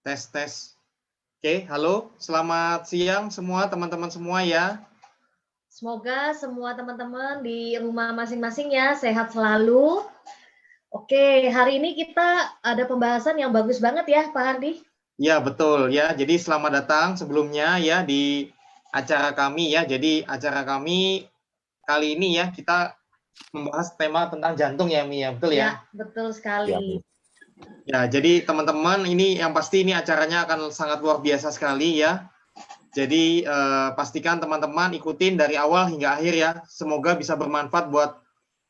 Tes, tes. Oke, halo. Selamat siang semua teman-teman semua ya. Semoga semua teman-teman di rumah masing-masing ya sehat selalu. Oke, hari ini kita ada pembahasan yang bagus banget ya, Pak Hardi. Ya, betul ya. Jadi selamat datang sebelumnya ya di acara kami ya. Jadi acara kami kali ini ya kita membahas tema tentang jantung ya, Mi ya. Betul ya? Ya, betul sekali. Ya, jadi teman-teman ini yang pasti ini acaranya akan sangat luar biasa sekali ya. Jadi pastikan teman-teman ikutin dari awal hingga akhir ya. Semoga bisa bermanfaat buat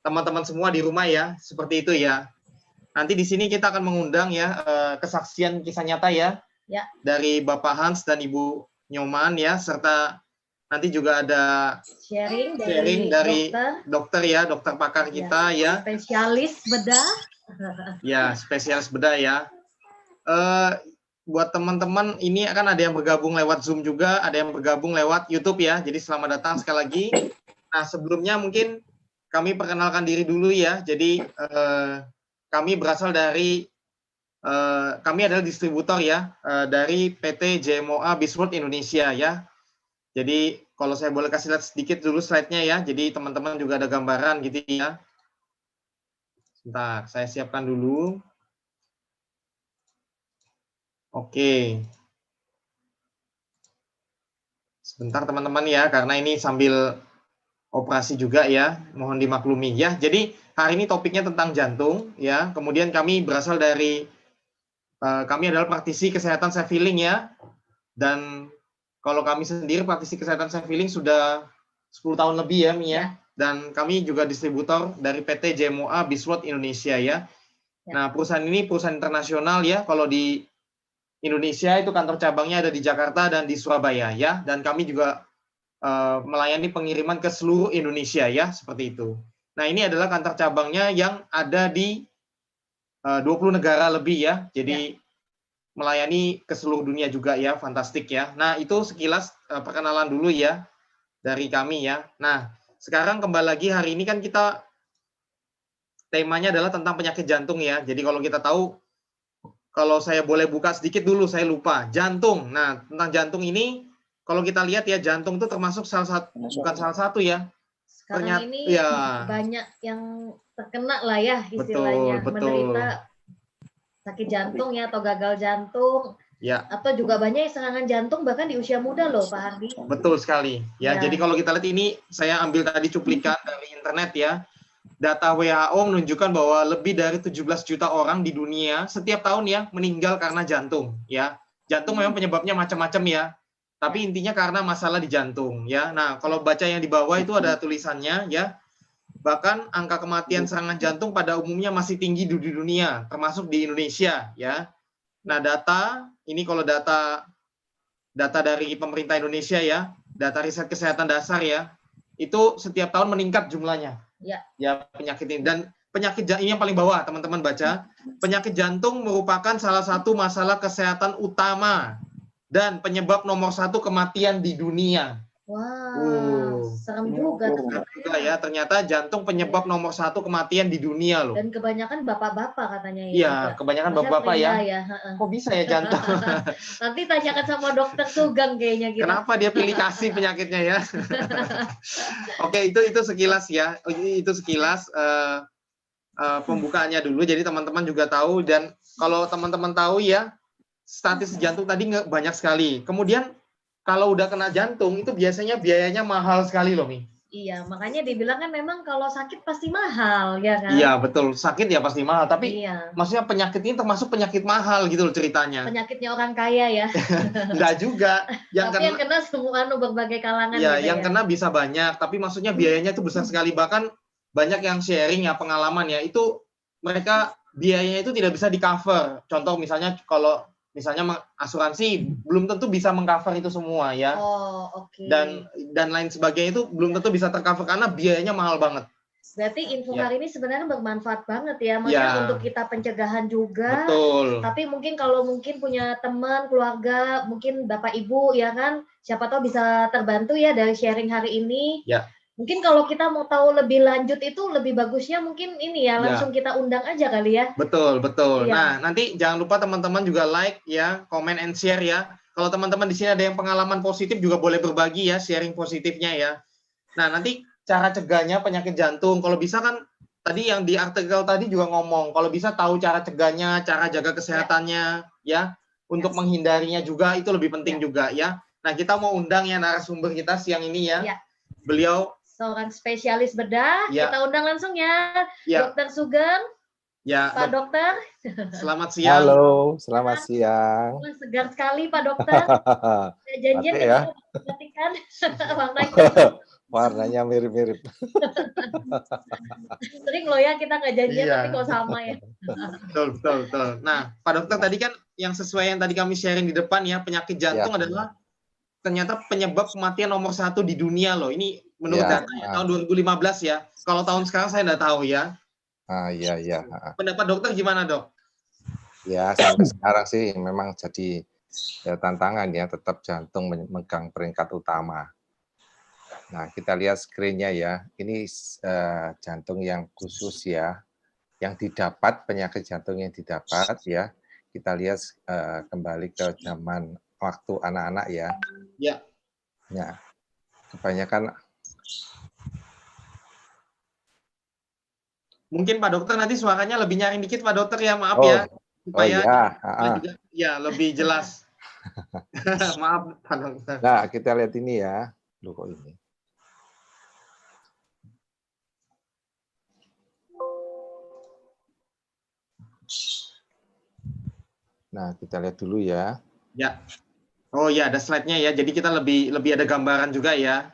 teman-teman semua di rumah ya. Seperti itu ya. Nanti di sini kita akan mengundang ya kesaksian kisah nyata ya, dari Bapak Hans dan Ibu Nyoman ya, serta nanti juga ada sharing dari dokter ya, dokter pakar kita ya. Spesialis bedah. Ya, spesialis bedah ya. Buat teman-teman ini akan ada yang bergabung lewat Zoom juga, ada yang bergabung lewat YouTube ya. Jadi selamat datang sekali lagi. Nah, sebelumnya mungkin kami perkenalkan diri dulu ya. Jadi kami berasal dari kami adalah distributor ya dari PT JMOA Bisworld Indonesia ya. Jadi kalau saya boleh kasih lihat sedikit dulu slide-nya ya. Jadi teman-teman juga ada gambaran gitu ya. Sebentar, saya siapkan dulu. Oke. Sebentar teman-teman ya, karena ini sambil operasi juga ya, mohon dimaklumi ya. Jadi hari ini topiknya tentang jantung ya. Kemudian kami berasal dari kami adalah praktisi kesehatan self healing ya. Dan kalau kami sendiri praktisi kesehatan self healing sudah 10 tahun lebih ya, Mi ya. Dan kami juga distributor dari PT JMOA Bisworld Indonesia ya. Nah, perusahaan ini perusahaan internasional ya. Kalau di Indonesia itu kantor cabangnya ada di Jakarta dan di Surabaya ya. Dan kami juga melayani pengiriman ke seluruh Indonesia ya, seperti itu. Nah, ini adalah kantor cabangnya yang ada di 20 negara lebih ya. Jadi melayani ke seluruh dunia juga ya, fantastik ya. Nah, itu sekilas perkenalan dulu ya dari kami ya. Nah, sekarang kembali lagi hari ini kan kita temanya adalah tentang penyakit jantung ya. Jadi kalau kita tahu, kalau saya boleh buka sedikit dulu, saya lupa. Jantung. Nah, tentang jantung ini, kalau kita lihat ya, jantung itu termasuk salah satu, bukan salah satu ya. Sekarang ini banyak yang terkena lah ya istilahnya. Betul. Menderita sakit jantung ya atau gagal jantung. Ya. Atau juga banyak yang serangan jantung bahkan di usia muda loh, Pak Hardi. Betul sekali. Ya, jadi kalau kita lihat ini, saya ambil tadi cuplikan dari internet ya. Data WHO menunjukkan bahwa lebih dari 17 juta orang di dunia setiap tahun ya meninggal karena jantung ya. Jantung memang penyebabnya macam-macam ya. Tapi intinya karena masalah di jantung ya. Nah, kalau baca yang di bawah itu ada tulisannya ya. Bahkan angka kematian serangan jantung pada umumnya masih tinggi di dunia, termasuk di Indonesia ya. Nah, data ini kalau data dari pemerintah Indonesia ya, data riset kesehatan dasar ya, itu setiap tahun meningkat jumlahnya. Ya penyakit ini. Dan penyakit ini yang paling bawah, teman-teman baca. Penyakit jantung merupakan salah satu masalah kesehatan utama dan penyebab nomor 1 kematian di dunia. Wow, serem juga ya. Ternyata jantung penyebab nomor 1 kematian di dunia loh. Dan kebanyakan bapak-bapak katanya ya. Iya, kebanyakan bapak-bapak ya. Kok bisa ya jantung? Nanti tanyakan sama dokter Sugeng kayaknya gitu. Kenapa dia pilih kasih penyakitnya ya? Oke, itu sekilas ya. Itu sekilas pembukaannya dulu. Jadi teman-teman juga tahu, dan kalau teman-teman tahu ya, statis jantung tadi banyak sekali. Kemudian kalau udah kena jantung itu biasanya biayanya mahal sekali loh, Mi. Iya, makanya dibilang kan memang kalau sakit pasti mahal, ya kan? Iya, betul. Sakit ya pasti mahal, tapi maksudnya penyakit ini termasuk penyakit mahal gitu loh ceritanya. Penyakitnya orang kaya ya? Enggak juga. Tapi yang kena semua berbagai kalangan. Iya, yang kena bisa banyak, tapi maksudnya biayanya itu besar sekali. Bahkan banyak yang sharing ya pengalaman ya, itu mereka biayanya itu tidak bisa di-cover. Contoh misalnya kalau asuransi belum tentu bisa meng-cover itu semua ya. Dan lain sebagainya itu belum tentu bisa tercover karena biayanya mahal banget. Berarti info hari ini sebenarnya bermanfaat banget ya, maksudnya untuk kita pencegahan juga. Betul. Tapi mungkin kalau punya teman, keluarga, mungkin bapak ibu ya kan, siapa tahu bisa terbantu ya dari sharing hari ini. Mungkin kalau kita mau tahu lebih lanjut itu lebih bagusnya mungkin ini ya, Ya, langsung kita undang aja kali ya. betul, betul. Iya. Nah, nanti jangan lupa teman-teman juga like ya, comment and share ya. Kalau teman-teman di sini ada yang pengalaman positif juga boleh berbagi ya, sharing positifnya ya. Nah, nanti cara cegahnya penyakit jantung, kalau bisa kan tadi yang di artikel tadi juga ngomong, kalau bisa tahu cara cegahnya, cara jaga kesehatannya ya, untuk menghindarinya juga itu lebih penting juga ya. Nah, kita mau undang ya narasumber kita siang ini ya. Ya. Beliau seorang spesialis bedah, ya. Kita undang langsung ya, Ya. Dokter Sugeng. Ya, Pak Dokter. Selamat siang. Halo, selamat siang. Segar sekali Pak Dokter. Janjian ya. Matikan warnanya. Warnanya mirip-mirip. Sering loh ya kita nggak janjian tapi kok sama ya. Betul. Nah, Pak Dokter tadi kan yang sesuai yang tadi kami sharing di depan ya, penyakit jantung adalah ternyata penyebab kematian nomor 1 di dunia loh. Ini menurut data ya, tahun 2015 ya. Kalau tahun sekarang saya nggak tahu ya. Iya. Pendapat dokter gimana, Dok? Ya, sampai sekarang sih memang jadi tantangan ya, tetap jantung memegang peringkat utama. Nah, kita lihat screen-nya ya. Ini jantung yang khusus ya, yang didapat, penyakit jantung yang didapat ya. Kita lihat kembali ke zaman waktu anak-anak ya. Ya. Ya, kebanyakan. Mungkin Pak Dokter nanti suaranya lebih nyaring dikit Pak Dokter ya, maaf ya. Supaya juga ya lebih jelas. Maaf Pak Dokter. Nah, kita lihat ini ya. Loh kok ini? Nah, kita lihat dulu ya. Ya. Oh ya, ada slide-nya ya. Jadi kita lebih ada gambaran juga ya.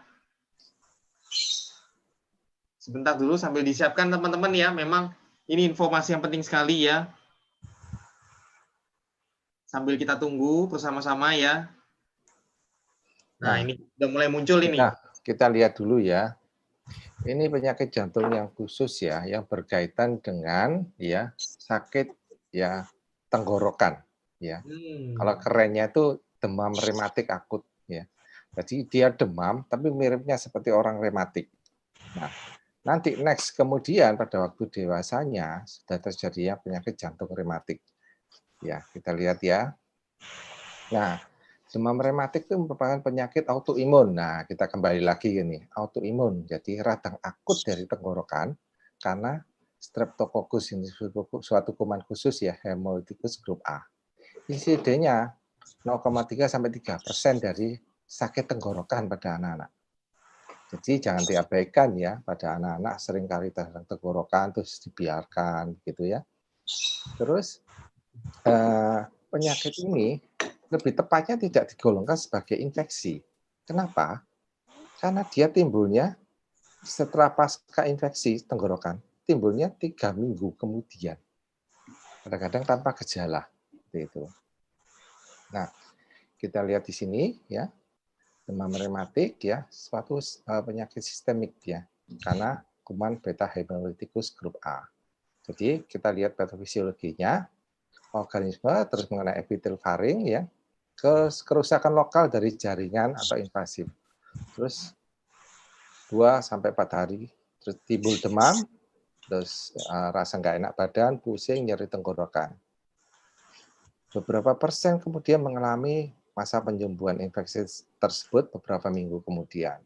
Sebentar dulu sambil disiapkan teman-teman ya. Memang ini informasi yang penting sekali ya. Sambil kita tunggu bersama-sama ya. Nah, ini udah mulai muncul ini. Kita lihat dulu ya. Ini penyakit jantung yang khusus ya, yang berkaitan dengan ya sakit ya tenggorokan ya. Kalau kerennya itu demam rematik akut ya. Jadi dia demam tapi miripnya seperti orang rematik. Nah, nanti next kemudian pada waktu dewasanya sudah terjadinya penyakit jantung rematik. Ya, kita lihat ya. Nah, demam rematik itu merupakan penyakit autoimun. Nah, kita kembali lagi ini, autoimun. Jadi radang akut dari tenggorokan karena Streptococcus ini suatu kuman khusus ya, Haemolyticus grup A. Insidennya 0,3 sampai 3% dari sakit tenggorokan pada anak-anak. Jadi jangan diabaikan ya, pada anak-anak seringkali tenggorokan terus dibiarkan gitu ya. Terus penyakit ini lebih tepatnya tidak digolongkan sebagai infeksi. Kenapa? Karena dia timbulnya setelah pasca infeksi tenggorokan, timbulnya 3 minggu kemudian. Kadang-kadang tanpa gejala. Seperti itu. Nah, kita lihat di sini ya, demam rematik ya, suatu penyakit sistemik ya, karena kuman beta Haemolyticus grup A. Jadi kita lihat patofisiologinya, organisme terus mengenai epitel faring ya, kerusakan lokal dari jaringan atau invasif. Terus 2 sampai 4 hari terus timbul demam, terus rasa nggak enak badan, pusing, nyeri tenggorokan. Beberapa persen kemudian mengalami masa penyembuhan infeksi tersebut beberapa minggu kemudian.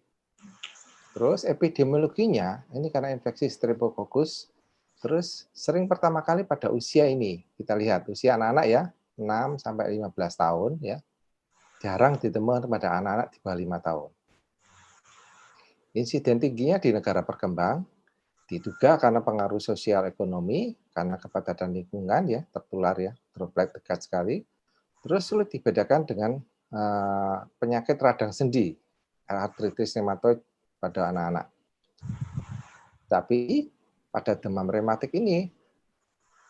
Terus epidemiologinya, ini karena infeksi Streptococcus, terus sering pertama kali pada usia ini. Kita lihat usia anak-anak ya, 6 sampai 15 tahun ya. Jarang ditemukan pada anak-anak di bawah 5 tahun. Insiden tingginya di negara berkembang, diduga karena pengaruh sosial ekonomi, karena kepadatan lingkungan ya, tertular ya, droplet dekat sekali. Terus sulit dibedakan dengan penyakit radang sendi, artritis rheumatoid pada anak-anak. Tapi pada demam rematik ini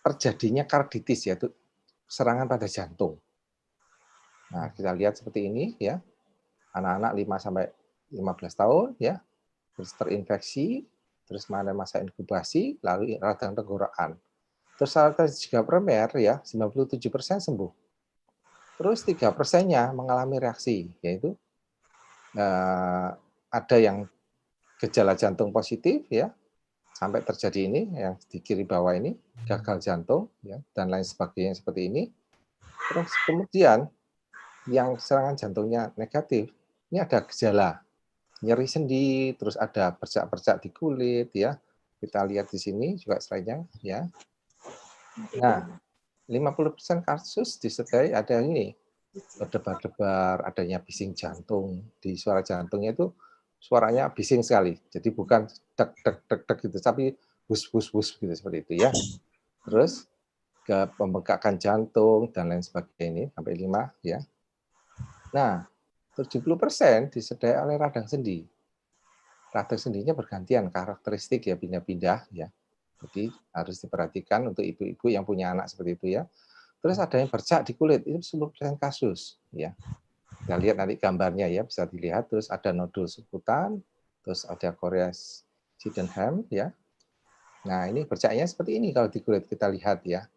terjadinya karditis, yaitu serangan pada jantung. Nah, kita lihat seperti ini ya. Anak-anak 5 sampai 15 tahun ya, terus terinfeksi, terus masa inkubasi, lalu radang tenggorokan. Terus juga primer ya, 97% sembuh. Terus 3%-nya mengalami reaksi, yaitu ada yang gejala jantung positif ya, sampai terjadi ini yang di kiri bawah ini gagal jantung ya dan lain sebagainya seperti ini. Terus kemudian yang serangan jantungnya negatif, ini ada gejala nyeri sendi, terus ada bercak-bercak di kulit ya. Kita lihat di sini juga slide-nya ya. Nah, 50% kasus disertai ada ini berdebar-debar, adanya bising jantung. Di suara jantungnya itu suaranya bising sekali. Jadi bukan dek dek dek dek gitu, tapi bus bus bus gitu seperti itu ya. Terus ke pembengkakan jantung dan lain sebagainya ini sampai 5 ya. Nah, 70% disertai oleh radang sendi. Radang sendinya bergantian karakteristik ya, pindah-pindah ya. Jadi harus diperhatikan untuk ibu-ibu yang punya anak seperti itu ya. Terus ada yang bercak di kulit, itu 10% kasus ya. Kita lihat nanti gambarnya ya, bisa dilihat. Terus ada nodul suputan, terus ada Korea Sydenham ya. Nah, ini bercaknya seperti ini kalau di kulit kita lihat ya.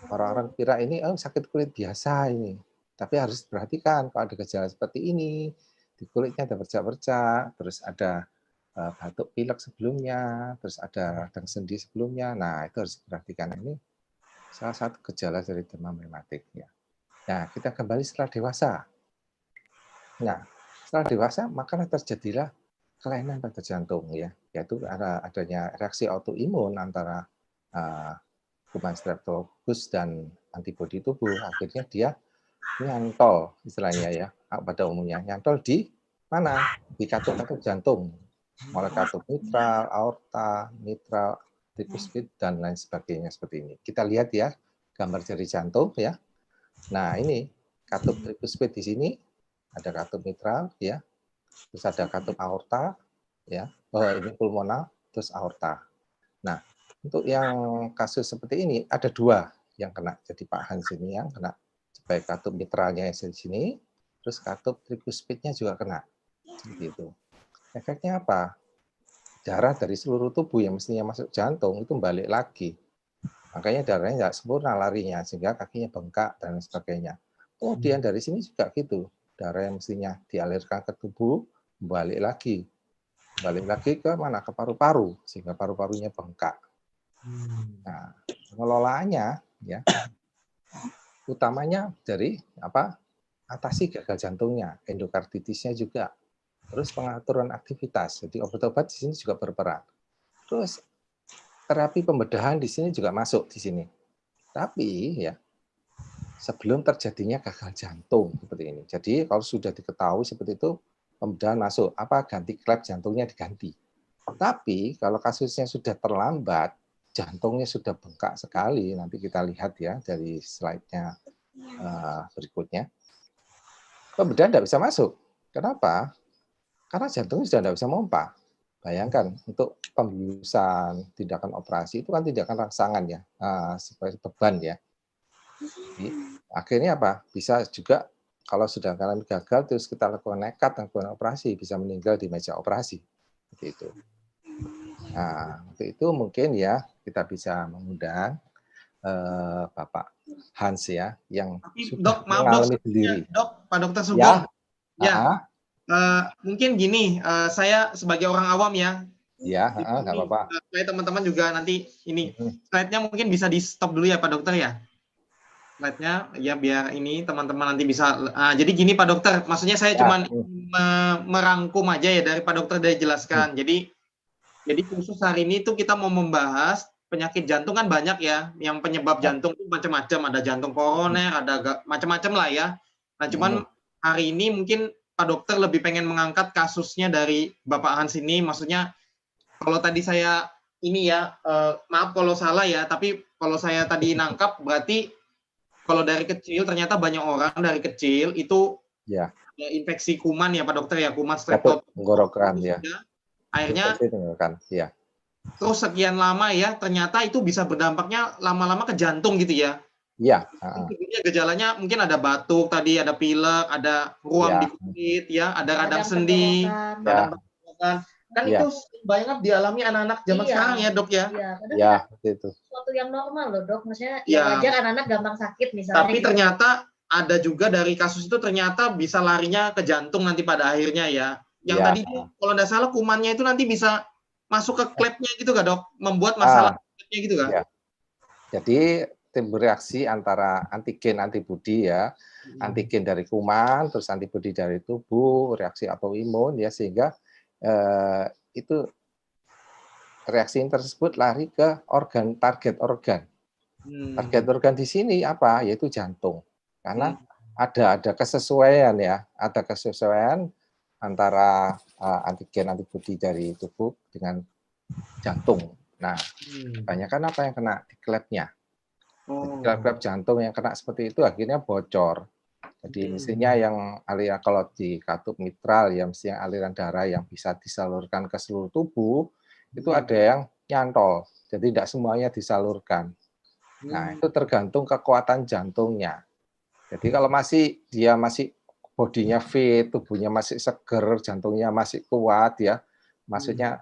Orang-orang kira ini sakit kulit biasa ini. Tapi harus diperhatikan kalau ada gejala seperti ini, di kulitnya ada bercak-bercak, terus ada batuk pilek sebelumnya, terus ada radang sendi sebelumnya. Nah, itu harus diperhatikan. Ini salah satu gejala dari demam reumatik ya. Nah, kita kembali setelah dewasa. Nah, setelah dewasa maka terjadilah kelainan pada jantung ya, yaitu adanya reaksi autoimun antara kuman streptococcus dan antibodi tubuh. Akhirnya dia nyantol istilahnya ya, pada umumnya nyantol di mana? Di katup-katup jantung, mulai katup mitral, aorta, mitral, tricuspid dan lain sebagainya seperti ini. Kita lihat ya gambar jari jantung ya. Nah, ini katup tricuspid di sini, ada katup mitral ya. Terus ada katup aorta ya. Oh, ini pulmonal, terus aorta. Nah, untuk yang kasus seperti ini ada 2 yang kena. Jadi Pak Hans ini yang kena, baik katup mitralnya di sini, terus katup tricuspidnya juga kena. Seperti itu. Efeknya apa? Darah dari seluruh tubuh yang mestinya masuk jantung itu balik lagi. Makanya darahnya nggak sempurna larinya, sehingga kakinya bengkak dan sebagainya. Kemudian dari sini juga gitu. Darah yang mestinya dialirkan ke tubuh, balik lagi. Balik lagi ke mana? Ke paru-paru, sehingga paru-parunya bengkak. Nah, pengelolaannya ya utamanya dari atasi gagal jantungnya, endokarditisnya juga, terus pengaturan aktivitas. Jadi obat-obat di sini juga berperan. Terus terapi pembedahan di sini juga masuk di sini. Tapi ya sebelum terjadinya gagal jantung seperti ini. Jadi kalau sudah diketahui seperti itu, pembedahan masuk. Ganti klep jantungnya diganti. Tapi kalau kasusnya sudah terlambat, jantungnya sudah bengkak sekali, nanti kita lihat ya dari slide-nya berikutnya. Pembedahan tidak bisa masuk. Kenapa? Karena jantungnya sudah tidak bisa memompa. Bayangkan, untuk pembiusan, tindakan operasi, itu kan tindakan rangsangan ya, sebagai beban ya. Jadi, akhirnya apa? Bisa juga, kalau sudah mengalami gagal, terus kita lakukan nekat, lakukan operasi, bisa meninggal di meja operasi. Seperti itu. Nah, untuk itu mungkin ya kita bisa mengundang Bapak Hans ya yang sudah mengalami sendiri. Pak Dokter Sugeng. Ya. Mungkin gini, saya sebagai orang awam ya. Ya, nggak apa-apa. Supaya teman-teman juga nanti ini slide-nya mungkin bisa di stop dulu ya Pak Dokter ya. Slide-nya ya biar ini teman-teman nanti bisa. Jadi gini Pak Dokter, maksudnya saya cuma merangkum aja ya dari Pak Dokter udah jelaskan. Jadi khusus hari ini tuh kita mau membahas penyakit jantung kan banyak ya, yang penyebab jantung itu macam-macam, ada jantung koroner, ada macam-macam lah ya. Nah, cuman hari ini mungkin Pak Dokter lebih pengen mengangkat kasusnya dari Bapak Hans ini, maksudnya kalau tadi saya ini ya, maaf kalau salah ya, tapi kalau saya tadi nangkap berarti kalau dari kecil ternyata banyak orang dari kecil itu infeksi kuman ya Pak Dokter ya, kuman streptococcus tenggorokan ya. Akhirnya ya. Terus sekian lama ya, ternyata itu bisa berdampaknya lama-lama ke jantung gitu ya. Iya. Gejalanya mungkin ada batuk tadi, ada pilek, ada ruam di kulit ya, ada radang sendi, radang tenggorokan. Kan itu banyak dialami anak-anak zaman sekarang ya Dok ya. Iya, itu sesuatu yang normal loh Dok, maksudnya wajar anak-anak gampang sakit misalnya. Tapi ternyata ada juga dari kasus itu ternyata bisa larinya ke jantung nanti pada akhirnya ya. Yang Ya. tadi itu kalau nggak salah kumannya itu nanti bisa masuk ke klepnya gitu nggak, Dok? Membuat masalah klepnya gitu nggak? Ya. Jadi timbul reaksi antara antigen antibodi ya, antigen dari kuman, terus antibodi dari tubuh, reaksi autoimun ya, sehingga itu reaksi tersebut lari ke organ, target organ. Target organ di sini apa? Yaitu jantung. Karena ada kesesuaian ya, ada kesesuaian antara antigen antibodi dari tubuh dengan jantung. Nah, kebanyakan apa yang kena di klepnya? Klep-klep jantung yang kena seperti itu akhirnya bocor. Jadi mestinya yang aliran, kalau di katup mitral ya, mestinya aliran darah yang bisa disalurkan ke seluruh tubuh itu ada yang nyantol. Jadi tidak semuanya disalurkan. Nah, itu tergantung kekuatan jantungnya. Jadi kalau dia masih bodinya fit, tubuhnya masih seger, jantungnya masih kuat ya, maksudnya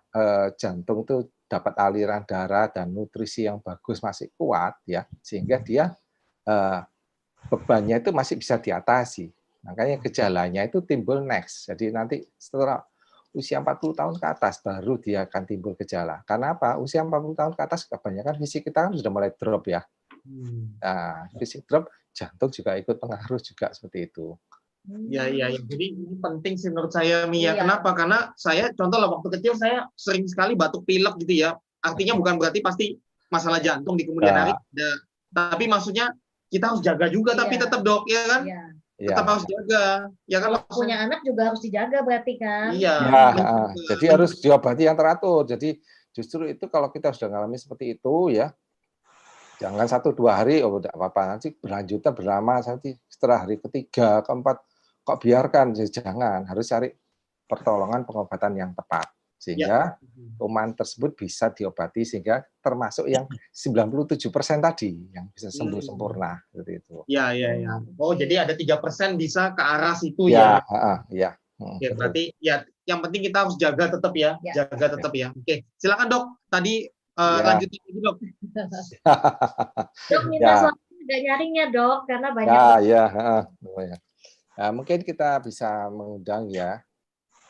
jantung itu dapat aliran darah dan nutrisi yang bagus, masih kuat ya, sehingga dia bebannya itu masih bisa diatasi. Makanya gejalanya itu timbul next. Jadi nanti setelah usia 40 tahun ke atas baru dia akan timbul gejala. Karena apa? Usia 40 tahun ke atas kebanyakan fisik kita kan sudah mulai drop ya. Nah, fisik drop, jantung juga ikut pengaruh juga seperti itu. Ya. Jadi ini penting sih menurut saya, Mia. Kenapa? Karena saya, contoh lah, waktu kecil saya sering sekali batuk pilek gitu ya. Artinya bukan berarti pasti masalah jantung di kemudian hari. Tapi maksudnya kita harus jaga juga, tapi tetap, Dok, ya kan? Tetap harus jaga. Ya kan? Kalau punya anak juga harus dijaga berarti kan? Iya. Jadi harus diobati yang teratur. Jadi justru itu kalau kita sudah mengalami seperti itu ya, jangan 1-2 hari, oh tidak apa-apa, nanti berlanjutnya berlama, nanti setelah hari ketiga, keempat, kok biarkan, jangan, harus cari pertolongan pengobatan yang tepat. Sehingga kuman tersebut bisa diobati, sehingga termasuk yang 97% tadi, yang bisa sembuh sempurna. Seperti itu. Iya. Oh, jadi ada 3% bisa ke arah situ ya? Ya. Oke, berarti ya yang penting kita harus jaga tetap ya, jaga tetap ya. Oke, silakan, Dok. Tadi lanjutin lagi, Dok. Dok, minta suatu juga nyarinya, Dok, karena banyak. Nah, mungkin kita bisa mengundang ya,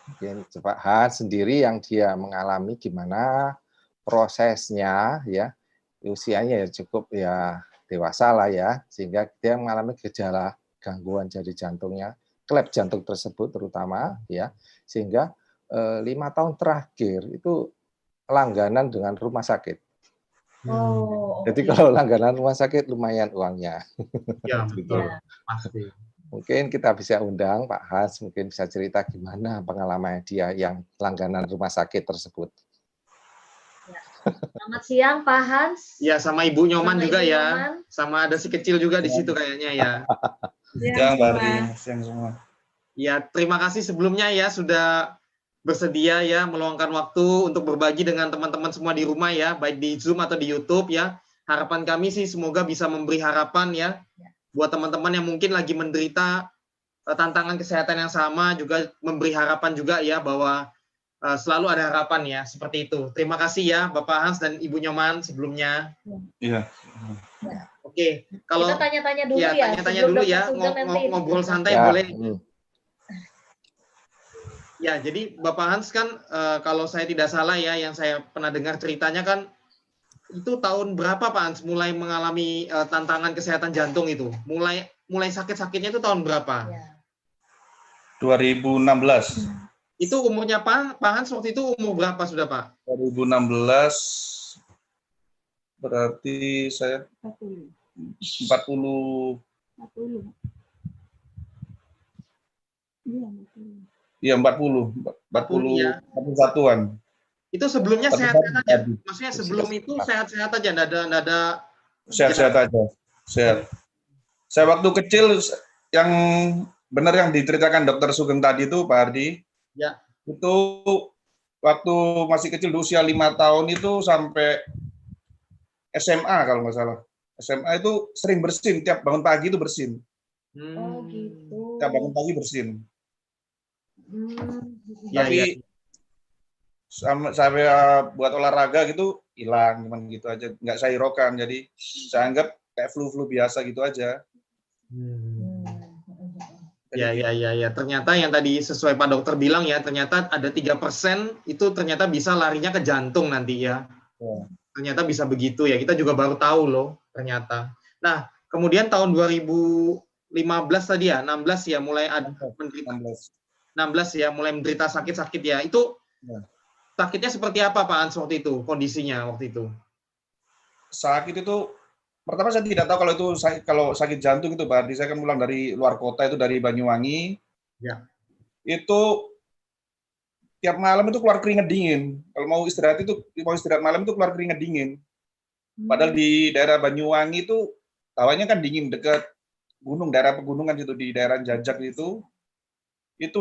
mungkin Pak Hans sendiri yang dia mengalami gimana prosesnya ya, usianya ya cukup ya dewasa lah ya, sehingga dia mengalami gejala gangguan jari jantungnya, klep jantung tersebut terutama ya, sehingga 5 tahun terakhir itu langganan dengan rumah sakit. Jadi kalau langganan rumah sakit lumayan uangnya. Ya, betul. Pasti. Mungkin kita bisa undang Pak Hans, mungkin bisa cerita gimana pengalaman dia yang langganan rumah sakit tersebut. Selamat siang, Pak Hans. Ya, sama Ibu Nyoman juga ya. Sama ada si kecil juga di situ kayaknya ya. Siang, Pak Ardi. Siang semua. Ya, terima kasih sebelumnya ya sudah bersedia ya meluangkan waktu untuk berbagi dengan teman-teman semua di rumah ya, baik di Zoom atau di YouTube ya. Harapan kami sih semoga bisa memberi harapan ya buat teman-teman yang mungkin lagi menderita tantangan kesehatan yang sama, juga memberi harapan juga ya bahwa selalu ada harapan ya, seperti itu. Terima kasih ya Bapak Hans dan Ibu Nyoman sebelumnya. Iya. Oke, kalau kita tanya-tanya dulu ya. Tanya-tanya dulu ya, ngobrol santai boleh. Ya, jadi Bapak Hans kan kalau saya tidak salah ya, yang saya pernah dengar ceritanya kan itu tahun berapa Pak Hans mulai mengalami tantangan kesehatan jantung itu? Mulai sakit-sakitnya itu tahun berapa? 2016. Itu umurnya Pak Hans waktu itu umur berapa sudah Pak? 2016 berarti saya 40. Iya, 40 ya. 41-an. Itu sebelumnya sehat-sehat aja. Maksudnya sebelum itu sehat-sehat aja, enggak ada sehat-sehat aja. Sehat. Saya waktu kecil yang benar yang diceritakan Dokter Sugeng tadi itu Pak Ardi. Ya. Itu waktu masih kecil di usia 5 tahun itu sampai SMA kalau nggak salah. SMA itu sering bersin, tiap bangun pagi itu bersin. Oh gitu. Tiap bangun pagi bersin. Tapi sampai buat olahraga gitu hilang, cuman gitu aja, nggak saya hiraukan, jadi saya anggap kayak flu biasa gitu aja. Ya, ya, ya, ya. Ternyata yang tadi sesuai Pak Dokter bilang ya, ternyata ada 3% itu ternyata bisa larinya ke jantung nanti ya. Ya. Ternyata bisa begitu ya. Kita juga baru tahu loh ternyata. Nah, kemudian tahun 2015 tadi ya, 16 ya mulai ada menderita 16 ya, mulai menderita sakit-sakit ya. Itu Ya. sakitnya seperti apa Pak Hans waktu itu? Kondisinya waktu itu? Sakit itu pertama saya tidak tahu kalau sakit jantung itu Pak. Saya kan pulang dari luar kota itu dari Banyuwangi. Ya. Itu tiap malam itu keluar keringat dingin. Kalau mau istirahat malam itu keluar keringat dingin. Padahal di daerah Banyuwangi itu hawanya kan dingin dekat gunung, daerah pegunungan itu di daerah Jajak itu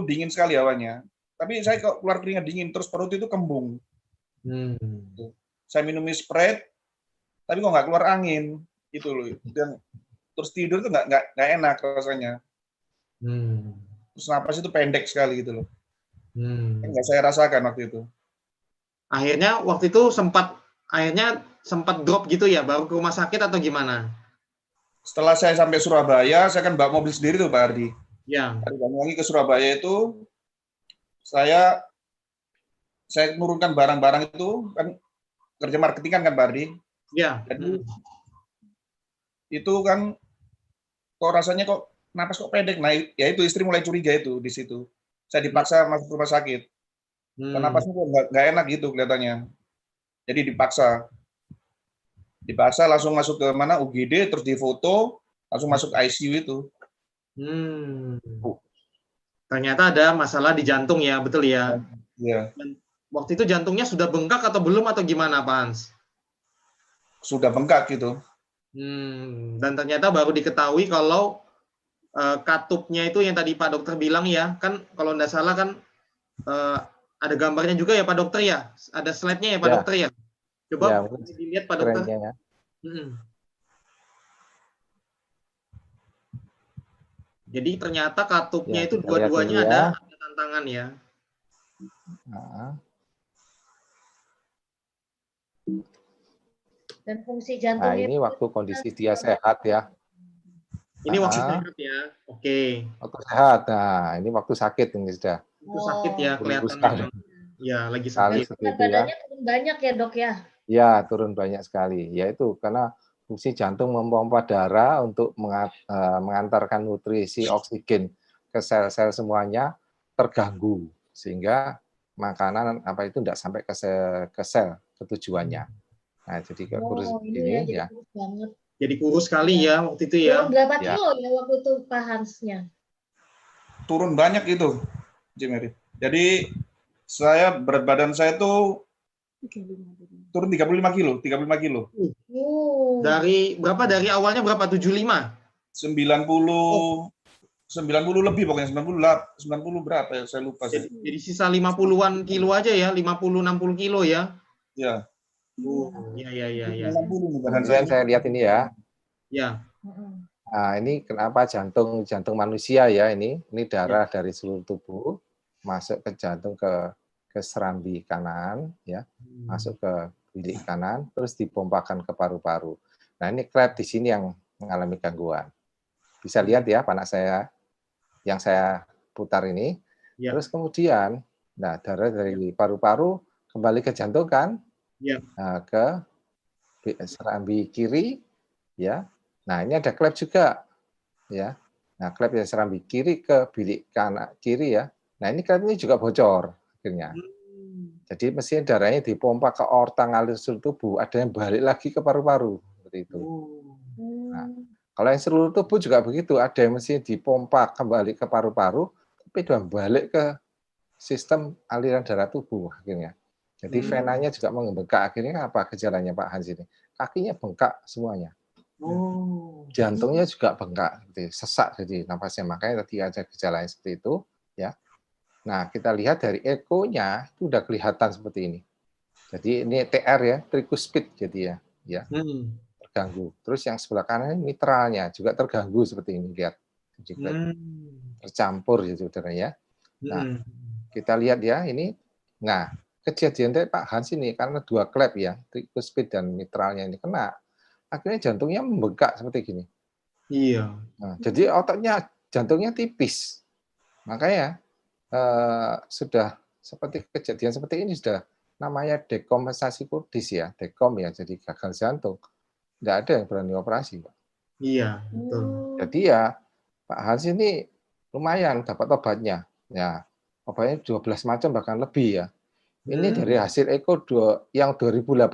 dingin sekali hawanya. Tapi saya kok keluar keringat dingin terus perut itu kembung. Saya minum Sprite, tapi kok nggak keluar angin gitu loh. Dan terus tidur itu nggak enak rasanya. Terus napas itu pendek sekali gitu loh. Nggak saya rasakan waktu itu. Akhirnya waktu itu sempat drop gitu ya, baru ke rumah sakit atau gimana? Setelah saya sampai Surabaya, saya kan bawa mobil sendiri tuh Pak Ardi. Ya. Dari Banyuwangi ke Surabaya itu saya menurunkan barang-barang itu kan kerja marketing kan Pak Ardi. Ya. Jadi itu kan kok rasanya kok napas kok pendek. Nah, ya itu istri mulai curiga itu di situ. Saya dipaksa masuk rumah sakit. Dan napasnya kok nggak enak gitu kelihatannya. Jadi dipaksa langsung masuk ke mana UGD, terus difoto, langsung masuk ICU itu. Ternyata ada masalah di jantung ya, betul ya? Iya. Waktu itu jantungnya sudah bengkak atau belum atau gimana Pak Hans? Sudah bengkak gitu. Dan ternyata baru diketahui kalau katupnya itu yang tadi Pak Dokter bilang ya, kan kalau tidak salah kan ada gambarnya juga ya Pak Dokter ya, ada slide-nya ya Pak Dokter ya. Coba ya, dilihat Pak Dokter. Ya. Jadi ternyata katupnya ya, itu dua-duanya ya. ada tantangan ya. Dan fungsi jantungnya. Nah, ini waktu kondisi dia sehat ya. Ini waktu sehat ya. Oke. Waktu sehat. Nah, ini waktu sakit ini sudah. Waktu sakit ya kelihatannya. Ya, lagi sakit. Badannya turun banyak ya, Dok ya? Ya, turun banyak sekali. Yaitu karena fungsi jantung memompa darah untuk mengantarkan nutrisi oksigen ke sel-sel semuanya terganggu sehingga makanan apa itu tidak sampai ke sel ketujuannya. Nah, jadi kurus ini ya. Kurus banget. Jadi kurus sekali ya waktu itu ya. Turun berapa kilo ya waktu itu Pak Hansnya? Turun banyak itu, Jimmy. Jadi berat badan saya tuh turun 35 kilo. Dari berapa? Dari awalnya berapa? 75? 90 lebih pokoknya, 90 berapa ya, saya lupa. Jadi sisa 50-an kilo aja ya, 50-60 kilo ya. Ya. Ya. Kemudian saya lihat ini ya. Ya. Nah, ini kenapa jantung manusia ya ini darah dari seluruh tubuh masuk ke jantung ke serambi kanan ya, masuk ke bilik kanan, terus dipompakan ke paru-paru. Nah, ini klep di sini yang mengalami gangguan. Bisa lihat ya, panak saya yang saya putar ini. Ya. Terus kemudian, nah darah dari paru-paru kembali ke jantung kan, ya. Nah, ke serambi kiri, ya. Nah, ini ada klep juga, ya. Nah, klep yang serambi kiri ke bilik kanan kiri ya. Nah, ini klep ini juga bocor akhirnya. Jadi mesin darahnya dipompa ke aorta ngalir seluruh tubuh, ada yang balik lagi ke paru-paru seperti itu. Nah, kalau yang seluruh tubuh juga begitu, ada yang mesin dipompa kembali ke paru-paru, tapi dan balik ke sistem aliran darah tubuh akhirnya. Jadi venanya juga membengkak. Akhirnya apa gejalanya Pak Hans ini? Kakinya bengkak semuanya. Jantungnya juga bengkak, sesak jadi nafasnya. Makanya tadi ada gejalanya seperti itu, ya. Nah, kita lihat dari ekonya itu udah kelihatan seperti ini. Jadi ini TR ya, tricuspid jadi ya. Terganggu. Terus yang sebelah kanan mitralnya juga terganggu seperti ini, lihat. Tercampur gitu ya. Nah, kita lihat ya ini. Nah, kejadian dari Pak Hans ini karena dua klep ya, tricuspid dan mitralnya ini kena, akhirnya jantungnya membengkak seperti gini. Iya. Nah, jadi jantungnya tipis. Makanya sudah seperti kejadian seperti ini sudah namanya dekompensasi kurdis ya, dekom ya, jadi gagal jantung. Nggak ada yang berani operasi, Pak. Iya, betul. Jadi ya Pak Hans ini lumayan dapat obatnya. Ya, obatnya 12 macam bahkan lebih ya. Ini dari hasil Eko yang 2018